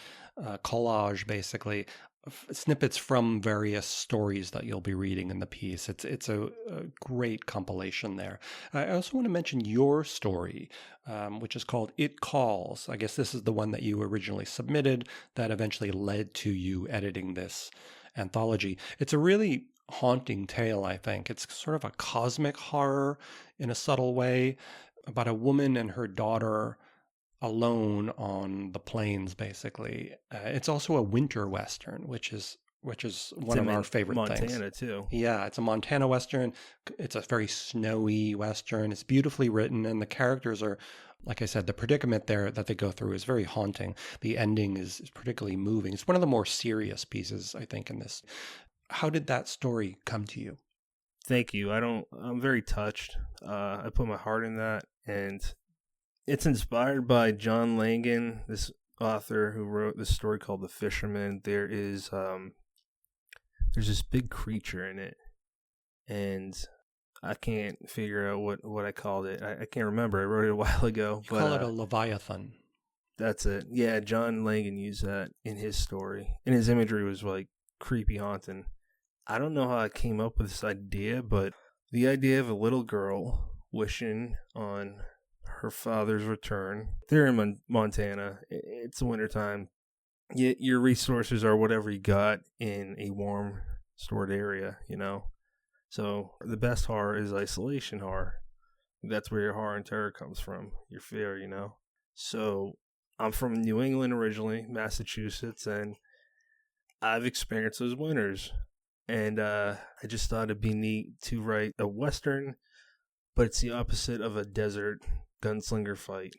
collage, basically, snippets from various stories that you'll be reading in the piece. It's a great compilation there. I also want to mention your story, which is called It Calls. I guess this is the one that you originally submitted that eventually led to you editing this anthology. It's a really haunting tale, I think. It's sort of a cosmic horror in a subtle way about a woman and her daughter alone on the plains, basically. It's also a winter Western, which is one of our favorite things. Montana, too. Yeah, it's a Montana Western. It's a very snowy Western. It's beautifully written, and the characters are, like I said, the predicament there that they go through is very haunting. The ending is particularly moving. It's one of the more serious pieces, I think, in this. How did that story come to you? Thank you. I'm very touched. I put my heart in that, and it's inspired by John Langan, this author who wrote this story called The Fisherman. There's this big creature in it, and I can't figure out what I called it. I can't remember. I wrote it a while ago. You call it a Leviathan. That's it. Yeah, John Langan used that in his story. And his imagery was like creepy haunting. I don't know how I came up with this idea, but the idea of a little girl wishing on her father's return. They're in Montana. It's wintertime. Yet your resources are whatever you got in a warm, stored area, you know? So the best horror is isolation horror. That's where your horror and terror comes from. Your fear, you know? So I'm from New England originally, Massachusetts, and I've experienced those winters. And I just thought it'd be neat to write a Western, but it's the opposite of a desert gunslinger fight.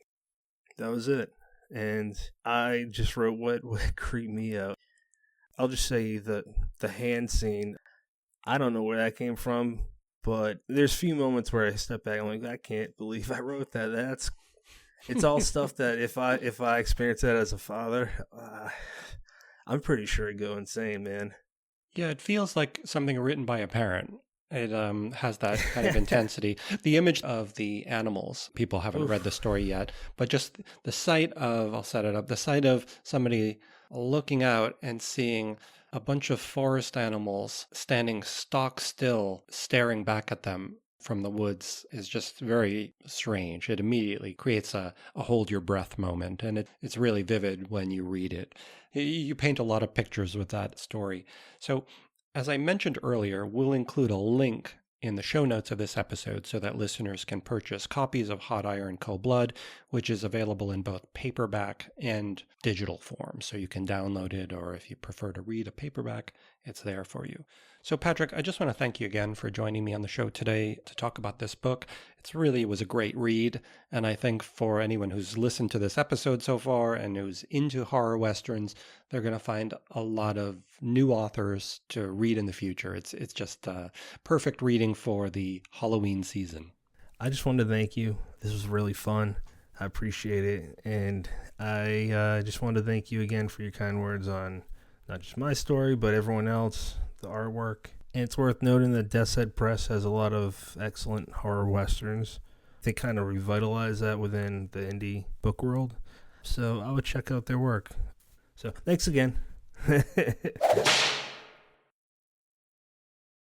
That was it. And I just wrote what creeped me out. I'll just say that the hand scene, I don't know where that came from, but there's few moments where I step back and I'm like, I can't believe I wrote that. It's all stuff that if I experience that as a father, I'm pretty sure I'd go insane, man. Yeah, it feels like something written by a parent. It has that kind of intensity. The image of the animals, people haven't read the story yet, but just the sight of, I'll set it up, the sight of somebody looking out and seeing a bunch of forest animals standing stock still, staring back at them from the woods is just very strange. It immediately creates a hold your breath moment, and it's really vivid when you read it. You paint a lot of pictures with that story. So, as I mentioned earlier, we'll include a link in the show notes of this episode so that listeners can purchase copies of Hot Iron Cold Blood, which is available in both paperback and digital form. So you can download it, or if you prefer to read a paperback, it's there for you. So Patrick, I just want to thank you again for joining me on the show today to talk about this book. It was a great read, and I think for anyone who's listened to this episode so far and who's into horror westerns, they're going to find a lot of new authors to read in the future. It's just perfect reading for the Halloween season. I just wanted to thank you. This was really fun. I appreciate it, and I just wanted to thank you again for your kind words on not just my story, but everyone else, the artwork. And it's worth noting that Dissect Press has a lot of excellent horror westerns. They kind of revitalize that within the indie book world. So I would check out their work. So thanks again.